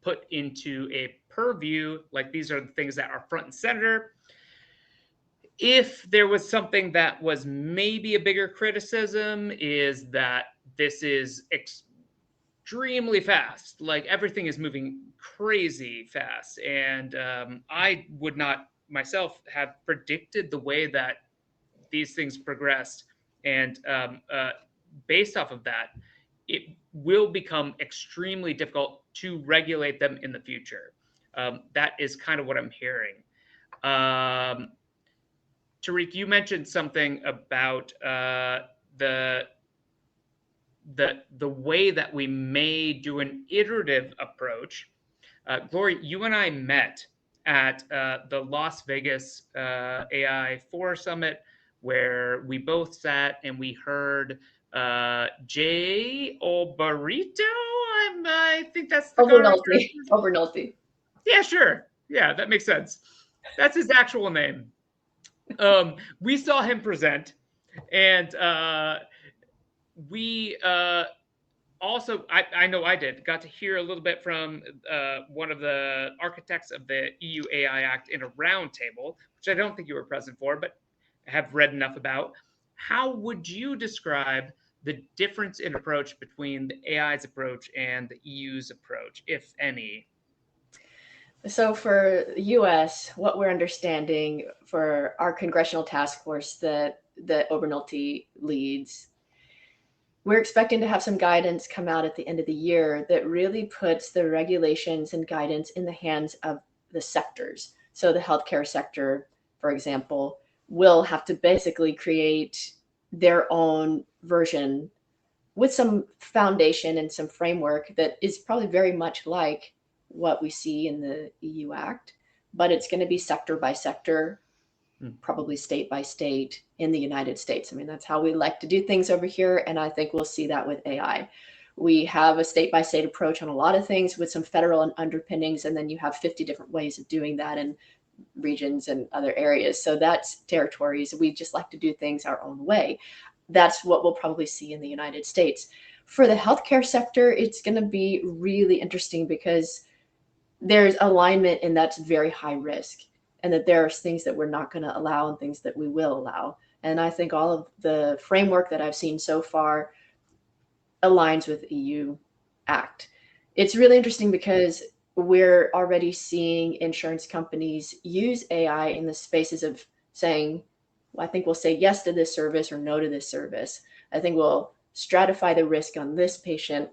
put into a purview. Like, these are the things that are front and center. If there was something that was maybe a bigger criticism, is that this is extremely fast. Like, everything is moving crazy fast. And I would not myself have predicted the way that these things progressed. And based off of that, it will become extremely difficult to regulate them in the future. That is kind of what I'm hearing. Tariq, you mentioned something about the way that we may do an iterative approach. Glory, you and I met at the Las Vegas AI 4 Summit, where we both sat and we heard Jay Obarito. I think that's the Obernolte. Yeah, sure. Yeah, that makes sense. That's his actual name. We saw him present, and we also, I know I got to hear a little bit from one of the architects of the EU AI Act in a roundtable, which I don't think you were present for, but have read enough about. How would you describe the difference in approach between the AI's approach and the EU's approach, if any? So for the US, what we're understanding for our congressional task force that Obernolte leads, we're expecting to have some guidance come out at the end of the year that really puts the regulations and guidance in the hands of the sectors. So the healthcare sector, for example, will have to basically create their own version with some foundation and some framework that is probably very much like what we see in the EU Act, but it's going to be sector by sector, probably state by state in the United States. I mean, that's how we like to do things over here, and I think we'll see that with AI. We have a state by state approach on a lot of things with some federal underpinnings, and then you have 50 different ways of doing that in regions and other areas. So that's territories. We just like to do things our own way. That's what we'll probably see in the United States. For the healthcare sector, it's going to be really interesting because there's alignment and that's very high risk, and that there are things that we're not going to allow and things that we will allow. And I think all of the framework that I've seen so far aligns with EU Act. It's really interesting because we're already seeing insurance companies use AI in the spaces of saying, well, I think we'll say yes to this service or no to this service. I think we'll stratify the risk on this patient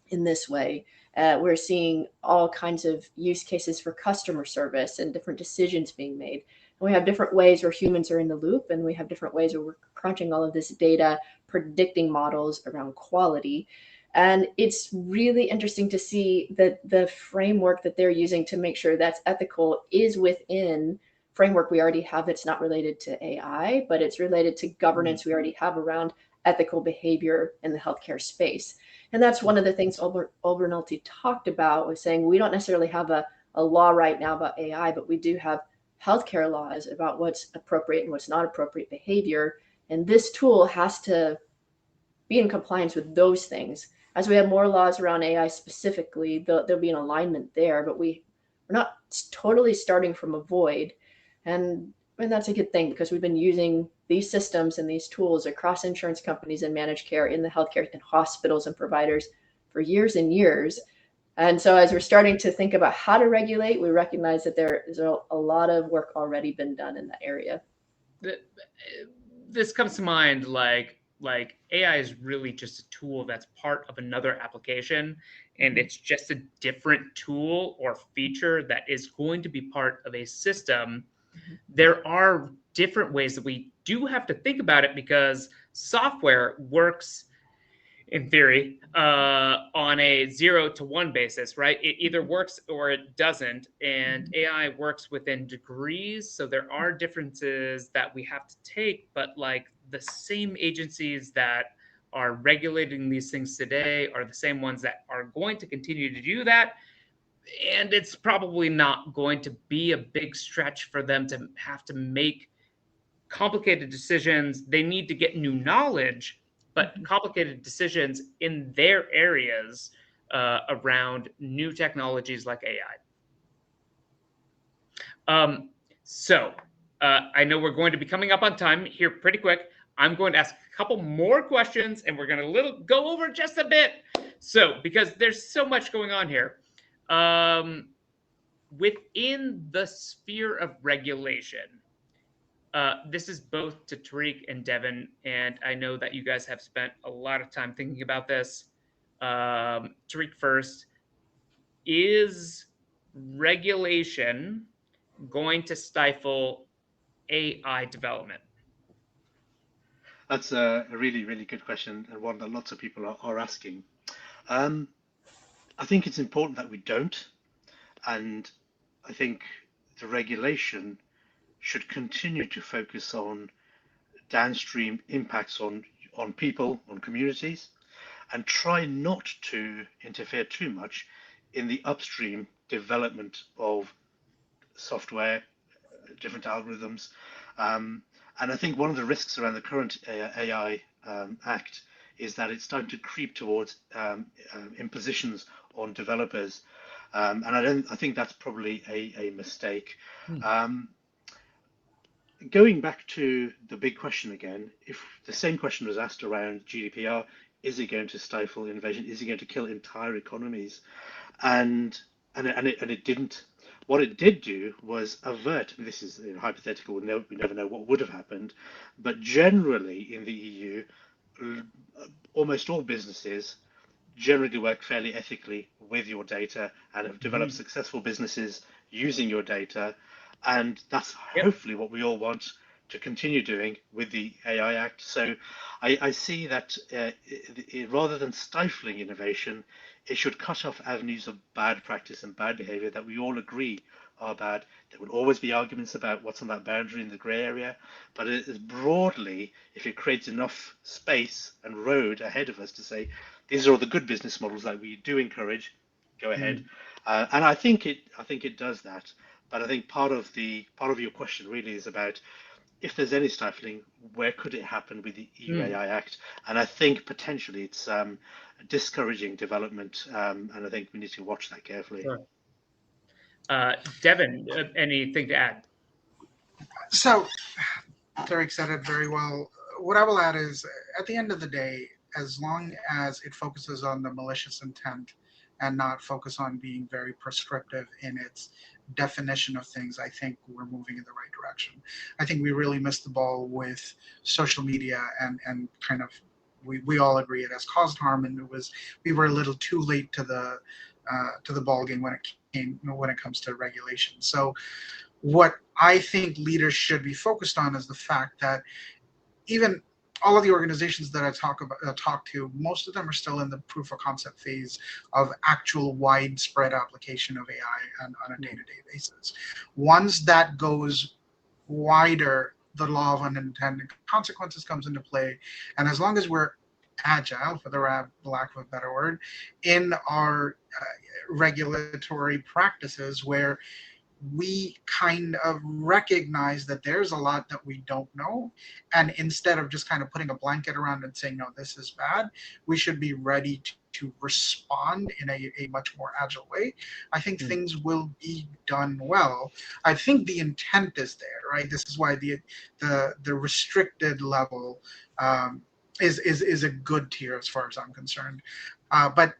in this way. We're seeing all kinds of use cases for customer service and different decisions being made. And we have different ways where humans are in the loop, and we have different ways where we're crunching all of this data, predicting models around quality. And it's really interesting to see that the framework that they're using to make sure that's ethical is within framework we already have that's not related to AI, but it's related to governance we already have around ethical behavior in the healthcare space. And that's one of the things Olber Nolte talked about, was saying we don't necessarily have a law right now about AI, but we do have healthcare laws about what's appropriate and what's not appropriate behavior. And this tool has to be in compliance with those things. As we have more laws around AI specifically, there'll be an alignment there, but we're not totally starting from a void. And that's a good thing, because we've been using these systems and these tools across insurance companies and managed care in the healthcare and hospitals and providers for years and years. And so as we're starting to think about how to regulate, we recognize that there is a lot of work already been done in that area. This comes to mind like AI is really just a tool that's part of another application, and it's just a different tool or feature that is going to be part of a system. There are different ways that we do have to think about it, because software works in theory on a 0 to 1 basis, right? It either works or it doesn't, and AI works within degrees. So there are differences that we have to take, but like the same agencies that are regulating these things today are the same ones that are going to continue to do that. And it's probably not going to be a big stretch for them to have to make complicated decisions. They need to get new knowledge, but complicated decisions in their areas around new technologies like AI. So I know we're going to be coming up on time here pretty quick. I'm going to ask a couple more questions, and we're going to go over just a bit. So, because there's so much going on here. Within the sphere of regulation, this is both to Tariq and Devin, and I know that you guys have spent a lot of time thinking about this. Tariq first, is regulation going to stifle AI development? That's a really, really good question, and one that lots of people are asking. I think it's important that we don't, and I think the regulation should continue to focus on downstream impacts on people, on communities, and try not to interfere too much in the upstream development of software, different algorithms. And I think one of the risks around the current AI Act is that it's starting to creep towards impositions on developers. And I think that's probably a mistake. Going back to the big question again, if the same question was asked around GDPR, is it going to stifle innovation? Is it going to kill entire economies? And it didn't. What it did do was avert, and this is hypothetical, we never know what would have happened, but generally in the EU, almost all businesses generally work fairly ethically with your data and have developed successful businesses using your data. And that's hopefully what we all want to continue doing with the AI Act. So I see that rather than stifling innovation, it should cut off avenues of bad practice and bad behavior that we all agree are bad. There will always be arguments about what's on that boundary in the grey area, but it is broadly, if it creates enough space and road ahead of us to say, these are all the good business models that we do encourage, go ahead. And I think it does that. But I think part of your question really is about if there's any stifling, where could it happen with the EU Hmm. AI Act? And I think potentially it's a discouraging development, and I think we need to watch that carefully. Sure. Devin, anything to add? So, Derek said it very well. What I will add is, at the end of the day, as long as it focuses on the malicious intent and not focus on being very prescriptive in its definition of things, I think we're moving in the right direction. I think we really missed the ball with social media and kind of we all agree it has caused harm, and we were a little too late to the ball game when it comes to regulation. So what I think leaders should be focused on is the fact that even all of the organizations that I talk to, most of them are still in the proof of concept phase of actual widespread application of AI on a day-to-day basis. Once that goes wider, the law of unintended consequences comes into play, and as long as we're agile, for the lack of a better word, in our regulatory practices where we kind of recognize that there's a lot that we don't know. And instead of just kind of putting a blanket around and saying, no, this is bad, we should be ready to respond in a much more agile way. I think things will be done well. I think the intent is there, right? This is why the restricted level is a good tier as far as I'm concerned. But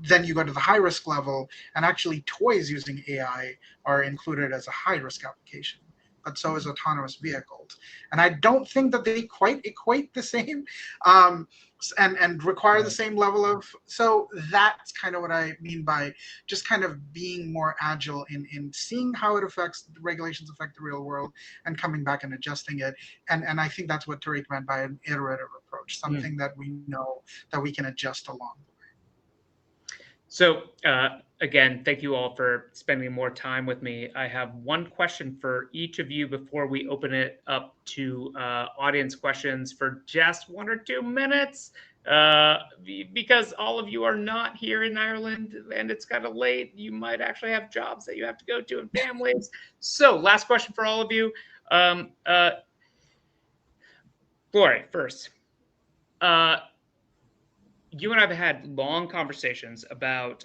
then you go to the high risk level, and actually toys using AI are included as a high risk application, but so is autonomous vehicles. And I don't think that they quite equate the same and require the same level of, so that's kind of what I mean by just kind of being more agile in seeing how it affects, the regulations affect the real world, and coming back and adjusting it. And I think that's what Tariq meant by an iterative approach, something that we know that we can adjust along. So again, thank you all for spending more time with me. I have one question for each of you before we open it up to audience questions for just 1 or 2 minutes, because all of you are not here in Ireland and it's kind of late. You might actually have jobs that you have to go to and families. So last question for all of you. Glory, first. You and I have had long conversations about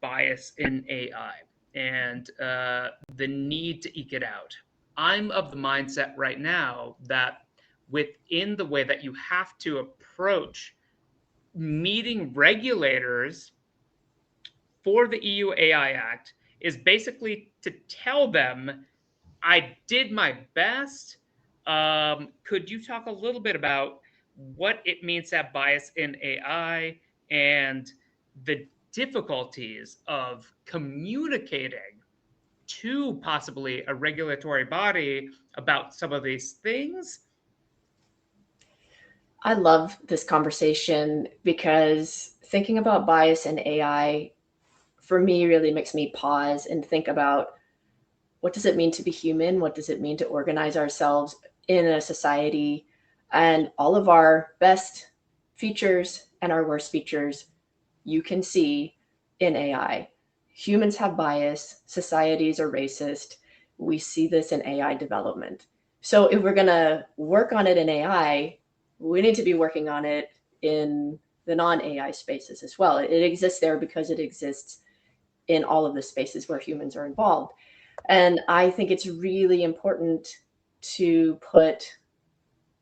bias in AI and the need to eke it out. I'm of the mindset right now that within the way that you have to approach meeting regulators for the EU AI Act is basically to tell them, I did my best. Could you talk a little bit about what it means to have bias in AI and the difficulties of communicating to possibly a regulatory body about some of these things? I love this conversation because thinking about bias in AI for me really makes me pause and think about what does it mean to be human? What does it mean to organize ourselves in a society? And all of our best features and our worst features you can see in AI. Humans have bias, societies are racist. We see this in AI development. So if we're going to work on it in AI, we need to be working on it in the non-AI spaces as well. It exists there because it exists in all of the spaces where humans are involved. And I think it's really important to put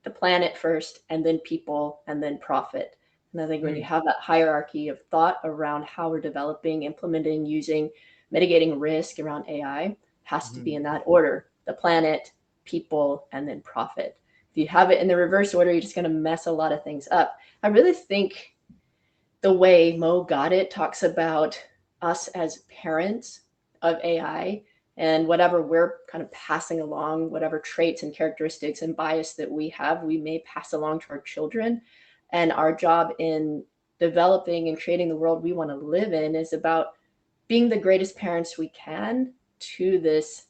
the planet first and then people and then profit. And I think when you have that hierarchy of thought around how we're developing, implementing, using, mitigating risk around AI has to be in that order: the planet, people, and then profit. If you have it in the reverse order, you're just going to mess a lot of things up. I really think the way Mo Gaudet talks about us as parents of AI and whatever we're kind of passing along, whatever traits and characteristics and bias that we have, we may pass along to our children. And our job in developing and creating the world we want to live in is about being the greatest parents we can to this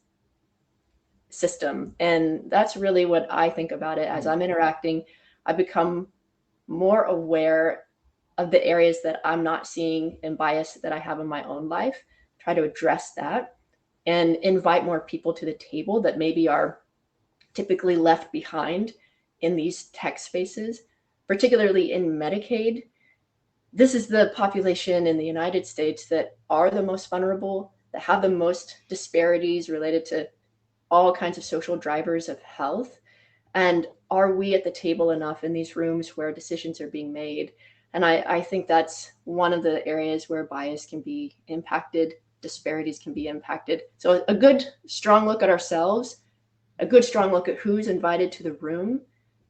system. And that's really what I think about it. As I'm interacting, I become more aware of the areas that I'm not seeing and bias that I have in my own life, try to address that and invite more people to the table that maybe are typically left behind in these tech spaces, particularly in Medicaid. This is the population in the United States that are the most vulnerable, that have the most disparities related to all kinds of social drivers of health. And are we at the table enough in these rooms where decisions are being made? And I think that's one of the areas where bias can be impacted, disparities can be impacted. So a good, strong look at ourselves, a good, strong look at who's invited to the room.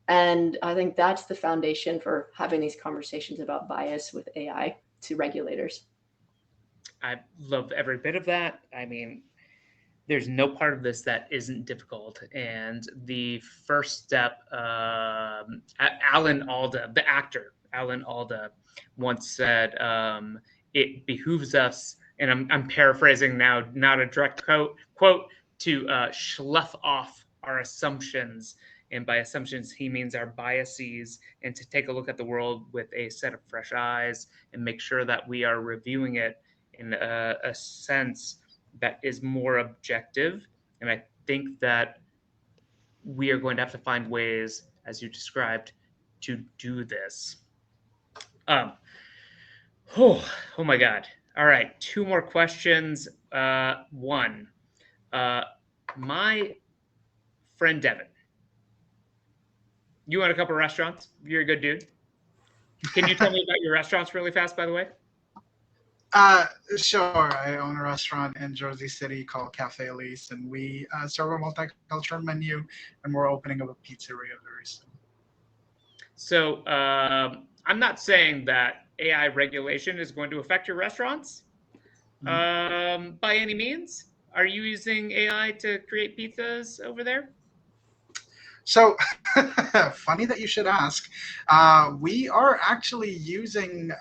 And I think that's the foundation for having these conversations about bias with AI to regulators. I love every bit of that. I mean, there's no part of this that isn't difficult. And the first step, Alan Alda, the actor, Alan Alda, once said, it behooves us, and I'm paraphrasing now, not a direct quote, to slough off our assumptions. And by assumptions, he means our biases, and to take a look at the world with a set of fresh eyes and make sure that we are reviewing it in a sense that is more objective. And I think that we are going to have to find ways, as you described, to do this. Oh my God. All right. 2 more questions. One, my friend Devin, you own a couple of restaurants. You're a good dude. Can you tell me about your restaurants really fast, by the way? Sure. I own a restaurant in Jersey City called Cafe Elise, and we serve a multicultural menu, and we're opening up a pizzeria very soon. So I'm not saying that AI regulation is going to affect your restaurants by any means. Are you using AI to create pizzas over there? So, funny that you should ask. We are actually using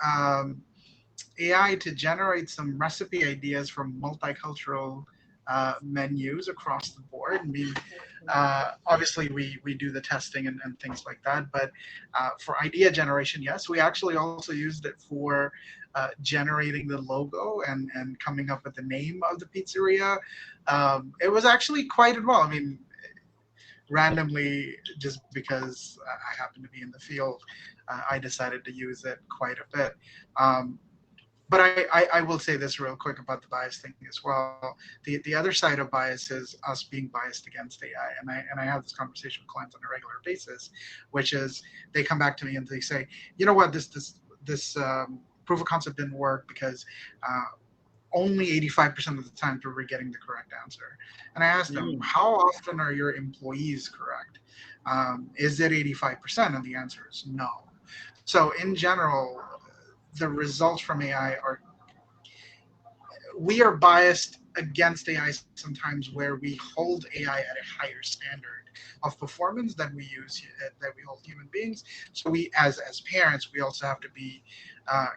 AI to generate some recipe ideas from multicultural menus across the board. I mean, obviously we do the testing and things like that, but for idea generation, yes, we actually also used it for generating the logo and coming up with the name of the pizzeria. It was actually quite involved. I mean, randomly, just because I happen to be in the field, I decided to use it quite a bit. But I will say this real quick about the bias thing as well. The other side of bias is us being biased against AI, and I have this conversation with clients on a regular basis, which is they come back to me and they say, you know what, this proof of concept didn't work because only 85% of the time we were getting the correct answer. And I asked them, how often are your employees correct? Is it 85%? And the answer is no. So in general, the results from AI we are biased against AI sometimes, where we hold AI at a higher standard of performance than we hold human beings. So we, as parents, we also have to be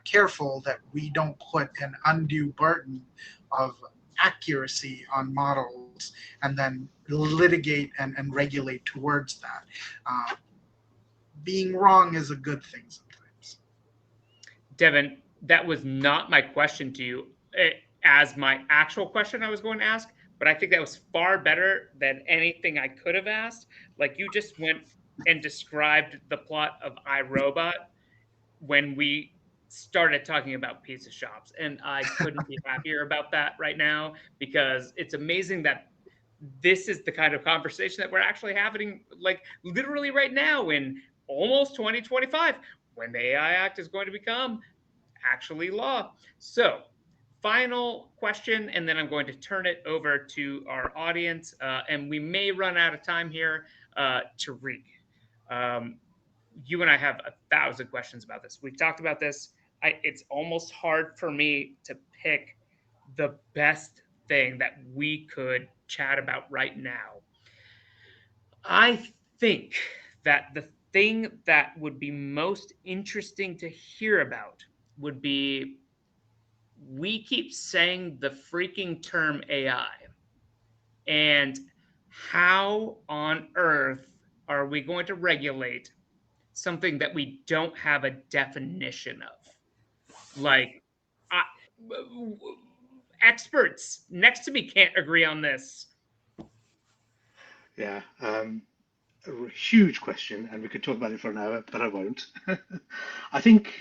careful that we don't put an undue burden of accuracy on models and then litigate and regulate towards that. Being wrong is a good thing sometimes. Devin, that was not my question to you as my actual question I was going to ask, but I think that was far better than anything I could have asked. Like, you just went and described the plot of iRobot when we started talking about pizza shops, and I couldn't be happier about that right now, because it's amazing that this is the kind of conversation that we're actually having, like, literally right now in almost 2025, when the AI Act is going to become actually law. So, final question, and then I'm going to turn it over to our audience, and we may run out of time here. Tariq, you and I have 1,000 questions about this. We've talked about this. It's almost hard for me to pick the best thing that we could chat about right now. I think that the thing that would be most interesting to hear about would be, we keep saying the freaking term AI, and how on earth are we going to regulate something that we don't have a definition of? Like, experts next to me can't agree on this. Yeah. a huge question, and we could talk about it for an hour, but I won't. I think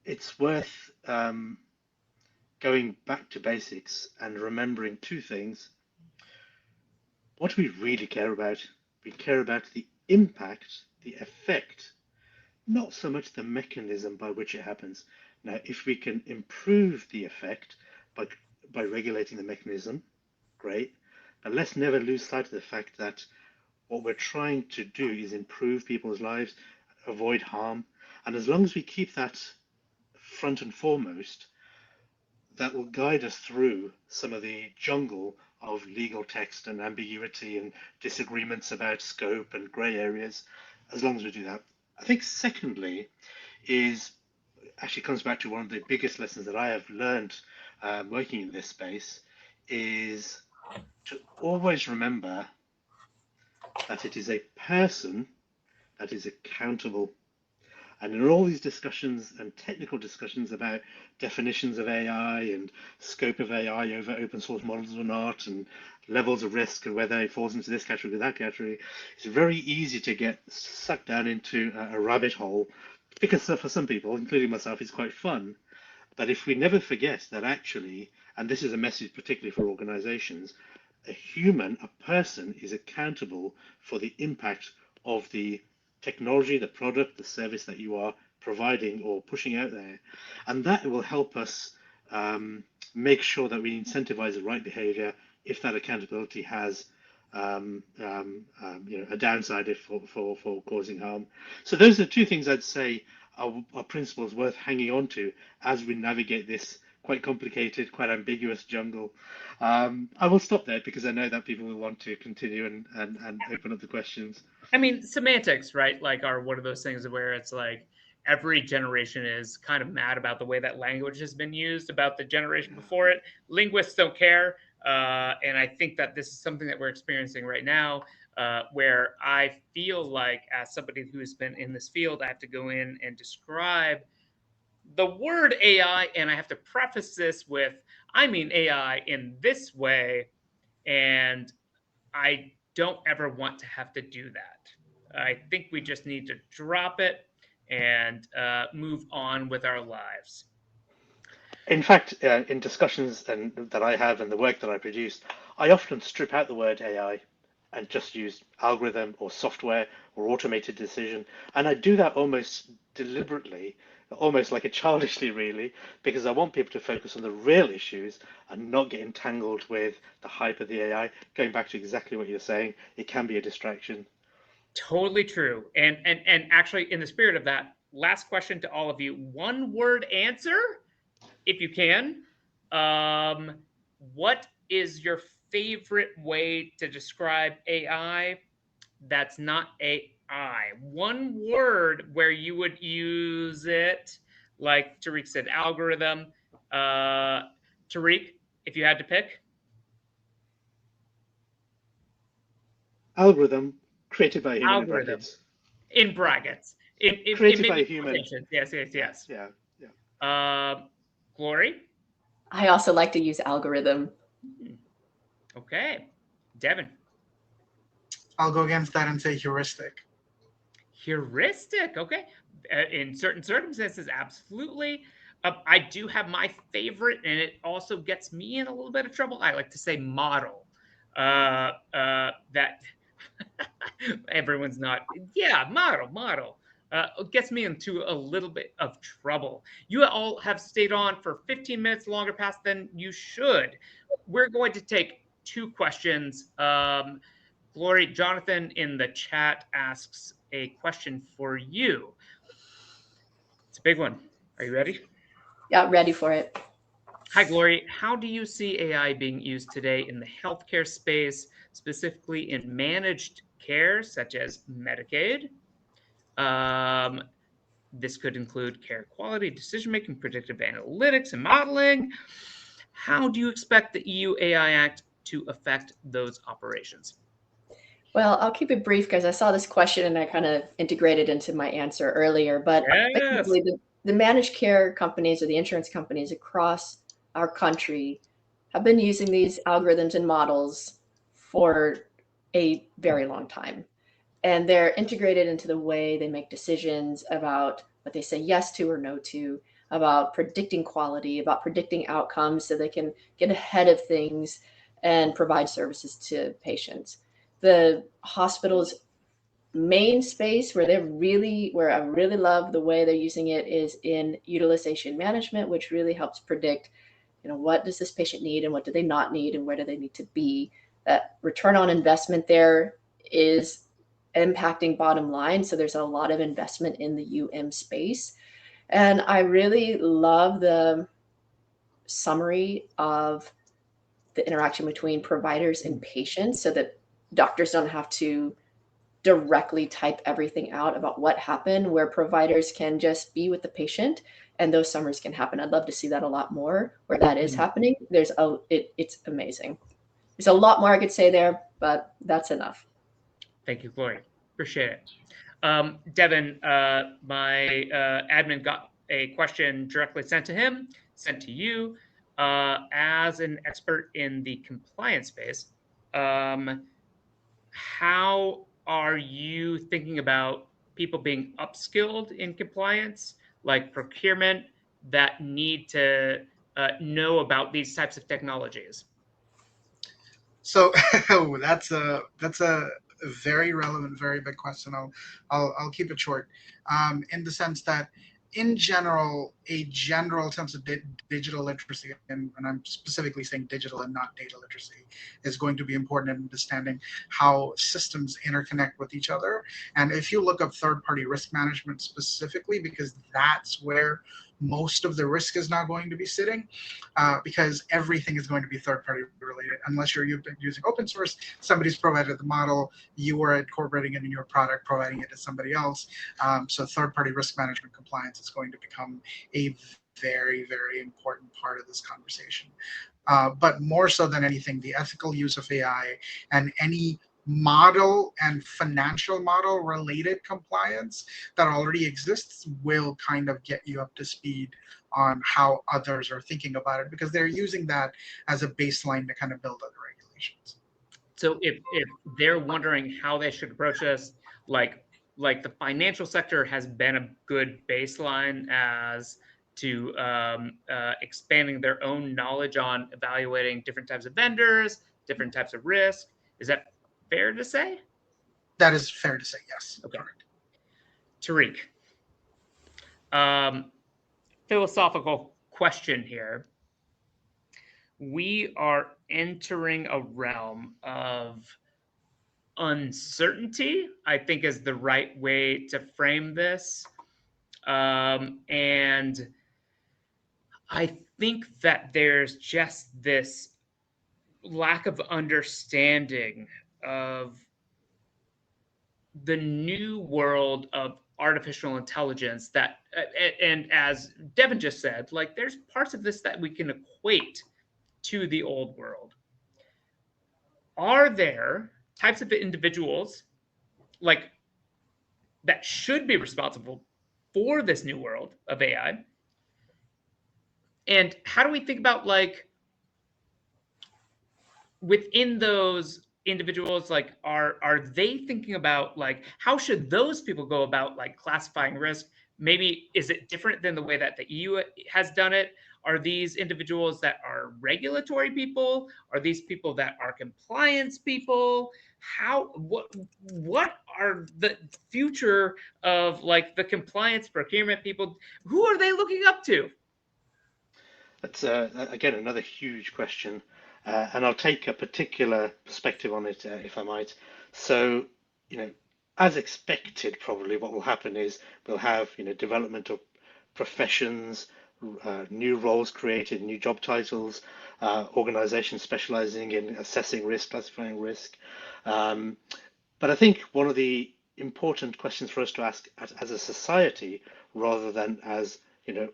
it's worth going back to basics and remembering two things. What we really care about, we care about the impact, the effect, not so much the mechanism by which it happens. Now, if we can improve the effect by, by regulating the mechanism, great. But let's never lose sight of the fact that what we're trying to do is improve people's lives, avoid harm. And as long as we keep that front and foremost, that will guide us through some of the jungle of legal text and ambiguity and disagreements about scope and grey areas, as long as we do that. I think secondly is actually comes back to one of the biggest lessons that I have learned working in this space is to always remember that it is a person that is accountable. And in all these discussions and technical discussions about definitions of AI and scope of AI over open source models or not, and levels of risk and whether it falls into this category or that category, it's very easy to get sucked down into a rabbit hole because for some people, including myself, it's quite fun. But if we never forget that actually, and this is a message particularly for organizations, a human, a person is accountable for the impact of the technology, the product, the service that you are providing or pushing out there. And that will help us make sure that we incentivize the right behavior if that accountability has a downside for causing harm. So those are two things I'd say are principles worth hanging on to as we navigate this quite complicated, quite ambiguous jungle. I will stop there because I know that people will want to continue and open up the questions. I mean, semantics, right? Like, are one of those things where it's like every generation is kind of mad about the way that language has been used about the generation before it. Linguists don't care. And I think that this is something that we're experiencing right now, where I feel like, as somebody who's been in this field, I have to go in and describe the word AI, and I have to preface this with, I mean AI in this way, and I don't ever want to have to do that. I think we just need to drop it and move on with our lives. In fact, in discussions that I have and the work that I produce, I often strip out the word AI and just use algorithm or software or automated decision. And I do that almost deliberately, almost like a childishly, really, because I want people to focus on the real issues and not get entangled with the hype of the AI. Going back to exactly what you're saying, it can be a distraction. Totally true. And actually, in the spirit of that, last question to all of you: one word answer, if you can. What is your favorite way to describe AI that's not AI? One word where you would use it, like Tariq said, algorithm. Tariq, if you had to pick. Algorithm created by a human Algorithm. in brackets. In brackets. Created by a human. Yes, yes, yes. Yeah. Glory? I also like to use algorithm. Okay. Devin? I'll go against that and say heuristic. Heuristic. Okay. In certain circumstances, absolutely. I do have my favorite, and it also gets me in a little bit of trouble. I like to say model. That everyone's not. Yeah, model. Gets me into a little bit of trouble. You all have stayed on for 15 minutes longer past than you should. We're going to take two questions. Glory, Jonathan in the chat asks a question for you. It's a big one. Are you ready? Yeah, ready for it. Hi, Glory. How do you see AI being used today in the healthcare space, specifically in managed care, such as Medicaid? This could include care quality, decision-making, predictive analytics, and modeling. How do you expect the EU AI Act to affect those operations? Well, I'll keep it brief because I saw this question and I kind of integrated into my answer earlier. But Yes. basically, the managed care companies or the insurance companies across our country have been using these algorithms and models for a very long time. and they're integrated into the way they make decisions about what they say yes to or no to, about predicting quality, about predicting outcomes so they can get ahead of things and provide services to patients. The hospital's main space where I really love the way they're using it is in utilization management, which really helps predict, what does this patient need and what do they not need and where do they need to be. That return on investment there is impacting bottom line. So there's a lot of investment in the space. And I really love the summary of the interaction between providers and patients so that doctors don't have to directly type everything out about what happened, where providers can just be with the patient and those summaries can happen. I'd love to see that a lot more where that is happening. It's amazing. There's a lot more I could say there, but that's enough. Thank you, Gloria. Appreciate it. Devin, my admin got a question directly sent to him, sent to you. As an expert in the compliance space, how are you thinking about people being upskilled in compliance, like procurement, that need to know about these types of technologies? So that's a very relevant, very big question. I'll keep it short, in the sense that, in general, a general sense of digital literacy, and I'm specifically saying digital and not data literacy, is going to be important in understanding how systems interconnect with each other. And if you look up third-party risk management specifically, because that's where most of the risk is now going to be sitting, because everything is going to be third-party related. Unless you're using open source, somebody's provided the model, you are incorporating it in your product, providing it to somebody else. So third-party risk management compliance is going to become a very, very important part of this conversation. But more so than anything, the ethical use of AI and any model and financial model related compliance that already exists will kind of get you up to speed on how others are thinking about it, because they're using that as a baseline to kind of build other regulations. So if they're wondering how they should approach this, like the financial sector has been a good baseline as to expanding their own knowledge on evaluating different types of vendors, different types of risk. Is that fair to say? That is fair to say, yes. Okay. Correct. Tariq, philosophical question here. We are entering a realm of uncertainty, I think is the right way to frame this. And I think that there's just this lack of understanding of the new world of artificial intelligence that, and as Devin just said, like there's parts of this that we can equate to the old world. Are there types of individuals like that should be responsible for this new world of AI? And how do we think about, like, within those individuals, like are they thinking about, like, how should those people go about like classifying risk? Maybe is it different than the way that the EU has done it? Are these individuals that are regulatory people? Are these people that are compliance people? What are the future of like the compliance procurement people? Who are they looking up to? That's again another huge question, and I'll take a particular perspective on it, if I might. So, as expected, probably what will happen is we'll have development of professions, new roles created, new job titles, organizations specializing in assessing risk, classifying risk. But I think one of the important questions for us to ask as a society, rather than as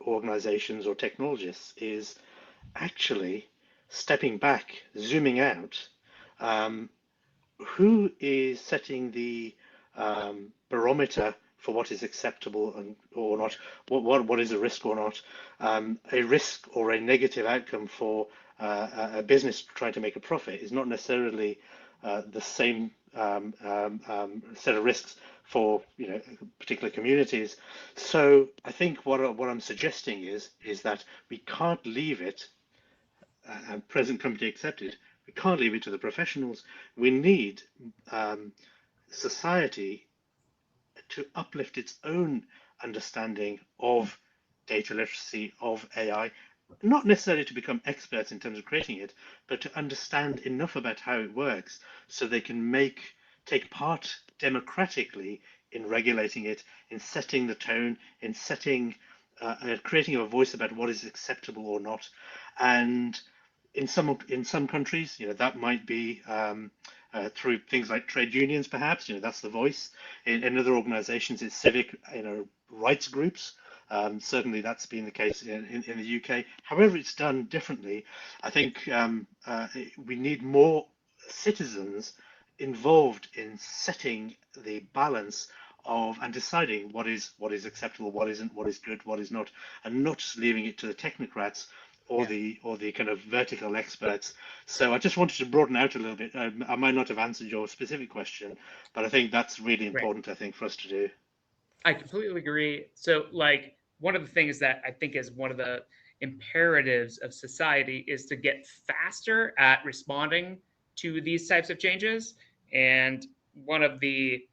organizations or technologists, is actually stepping back, zooming out. Who is setting the barometer for what is acceptable or not? What is a risk or not? A risk or a negative outcome for a business trying to make a profit is not necessarily the same set of risks for particular communities. So I think what I'm suggesting is that we can't leave it, present company accepted, we can't leave it to the professionals. We need society to uplift its own understanding of data literacy, of AI, not necessarily to become experts in terms of creating it, but to understand enough about how it works so they can take part democratically in regulating it, in setting the tone, in creating a voice about what is acceptable or not. And in some countries, that might be through things like trade unions, perhaps. That's the voice. In other organisations, it's civic, rights groups. Certainly, that's been the case in the UK. However, it's done differently. I think we need more citizens involved in setting the balance of and deciding what is acceptable, what isn't, what is good, what is not, and not just leaving it to the technocrats or the kind of vertical experts. So I just wanted to broaden out a little bit. I might not have answered your specific question, but I think that's really important. I think for us to do. I completely agree. So, like, one of the things that I think is one of the imperatives of society is to get faster at responding to these types of changes. And one of the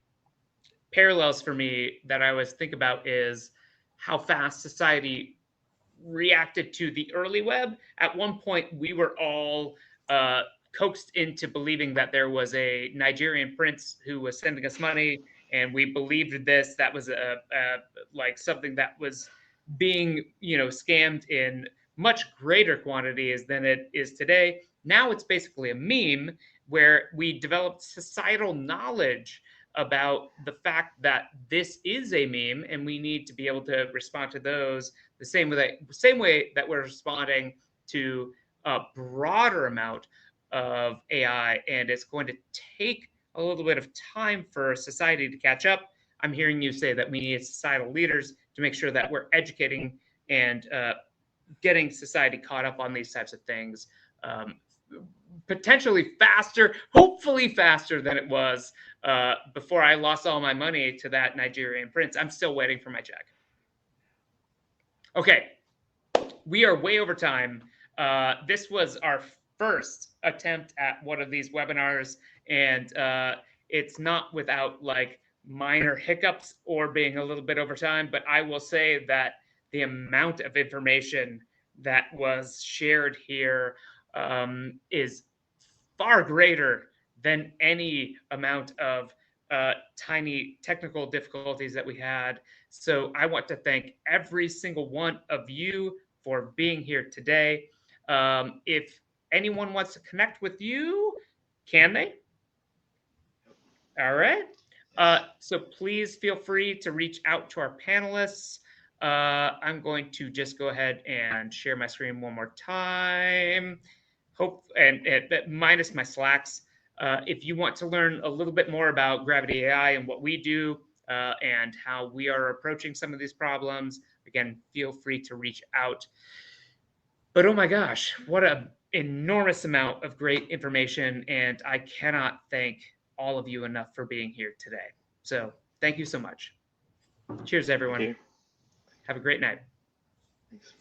parallels for me that I always think about is how fast society reacted to the early web. At one point, we were all coaxed into believing that there was a Nigerian prince who was sending us money, and we believed this. That was like something that was being, scammed in much greater quantities than it is today. Now it's basically a meme where we developed societal knowledge about the fact that this is a meme, and we need to be able to respond to those the same way that we're responding to a broader amount of AI, and it's going to take a little bit of time for society to catch up. I'm hearing you say that we need societal leaders to make sure that we're educating and getting society caught up on these types of things, potentially faster, hopefully faster than it was before I lost all my money to that Nigerian prince. I'm still waiting for my check. Okay, we are way over time. This was our first attempt at one of these webinars, and it's not without like minor hiccups or being a little bit over time, but I will say that the amount of information that was shared here is far greater than any amount of tiny technical difficulties that we had. So I want to thank every single one of you for being here today. If anyone wants to connect with you, can they? All right. So please feel free to reach out to our panelists. I'm going to just go ahead and share my screen one more time. And minus my slacks. If you want to learn a little bit more about Gravity AI and what we do and how we are approaching some of these problems, again, feel free to reach out. But oh my gosh, what an enormous amount of great information. And I cannot thank all of you enough for being here today. So thank you so much. Cheers, everyone. Thank you. Have a great night. Thanks.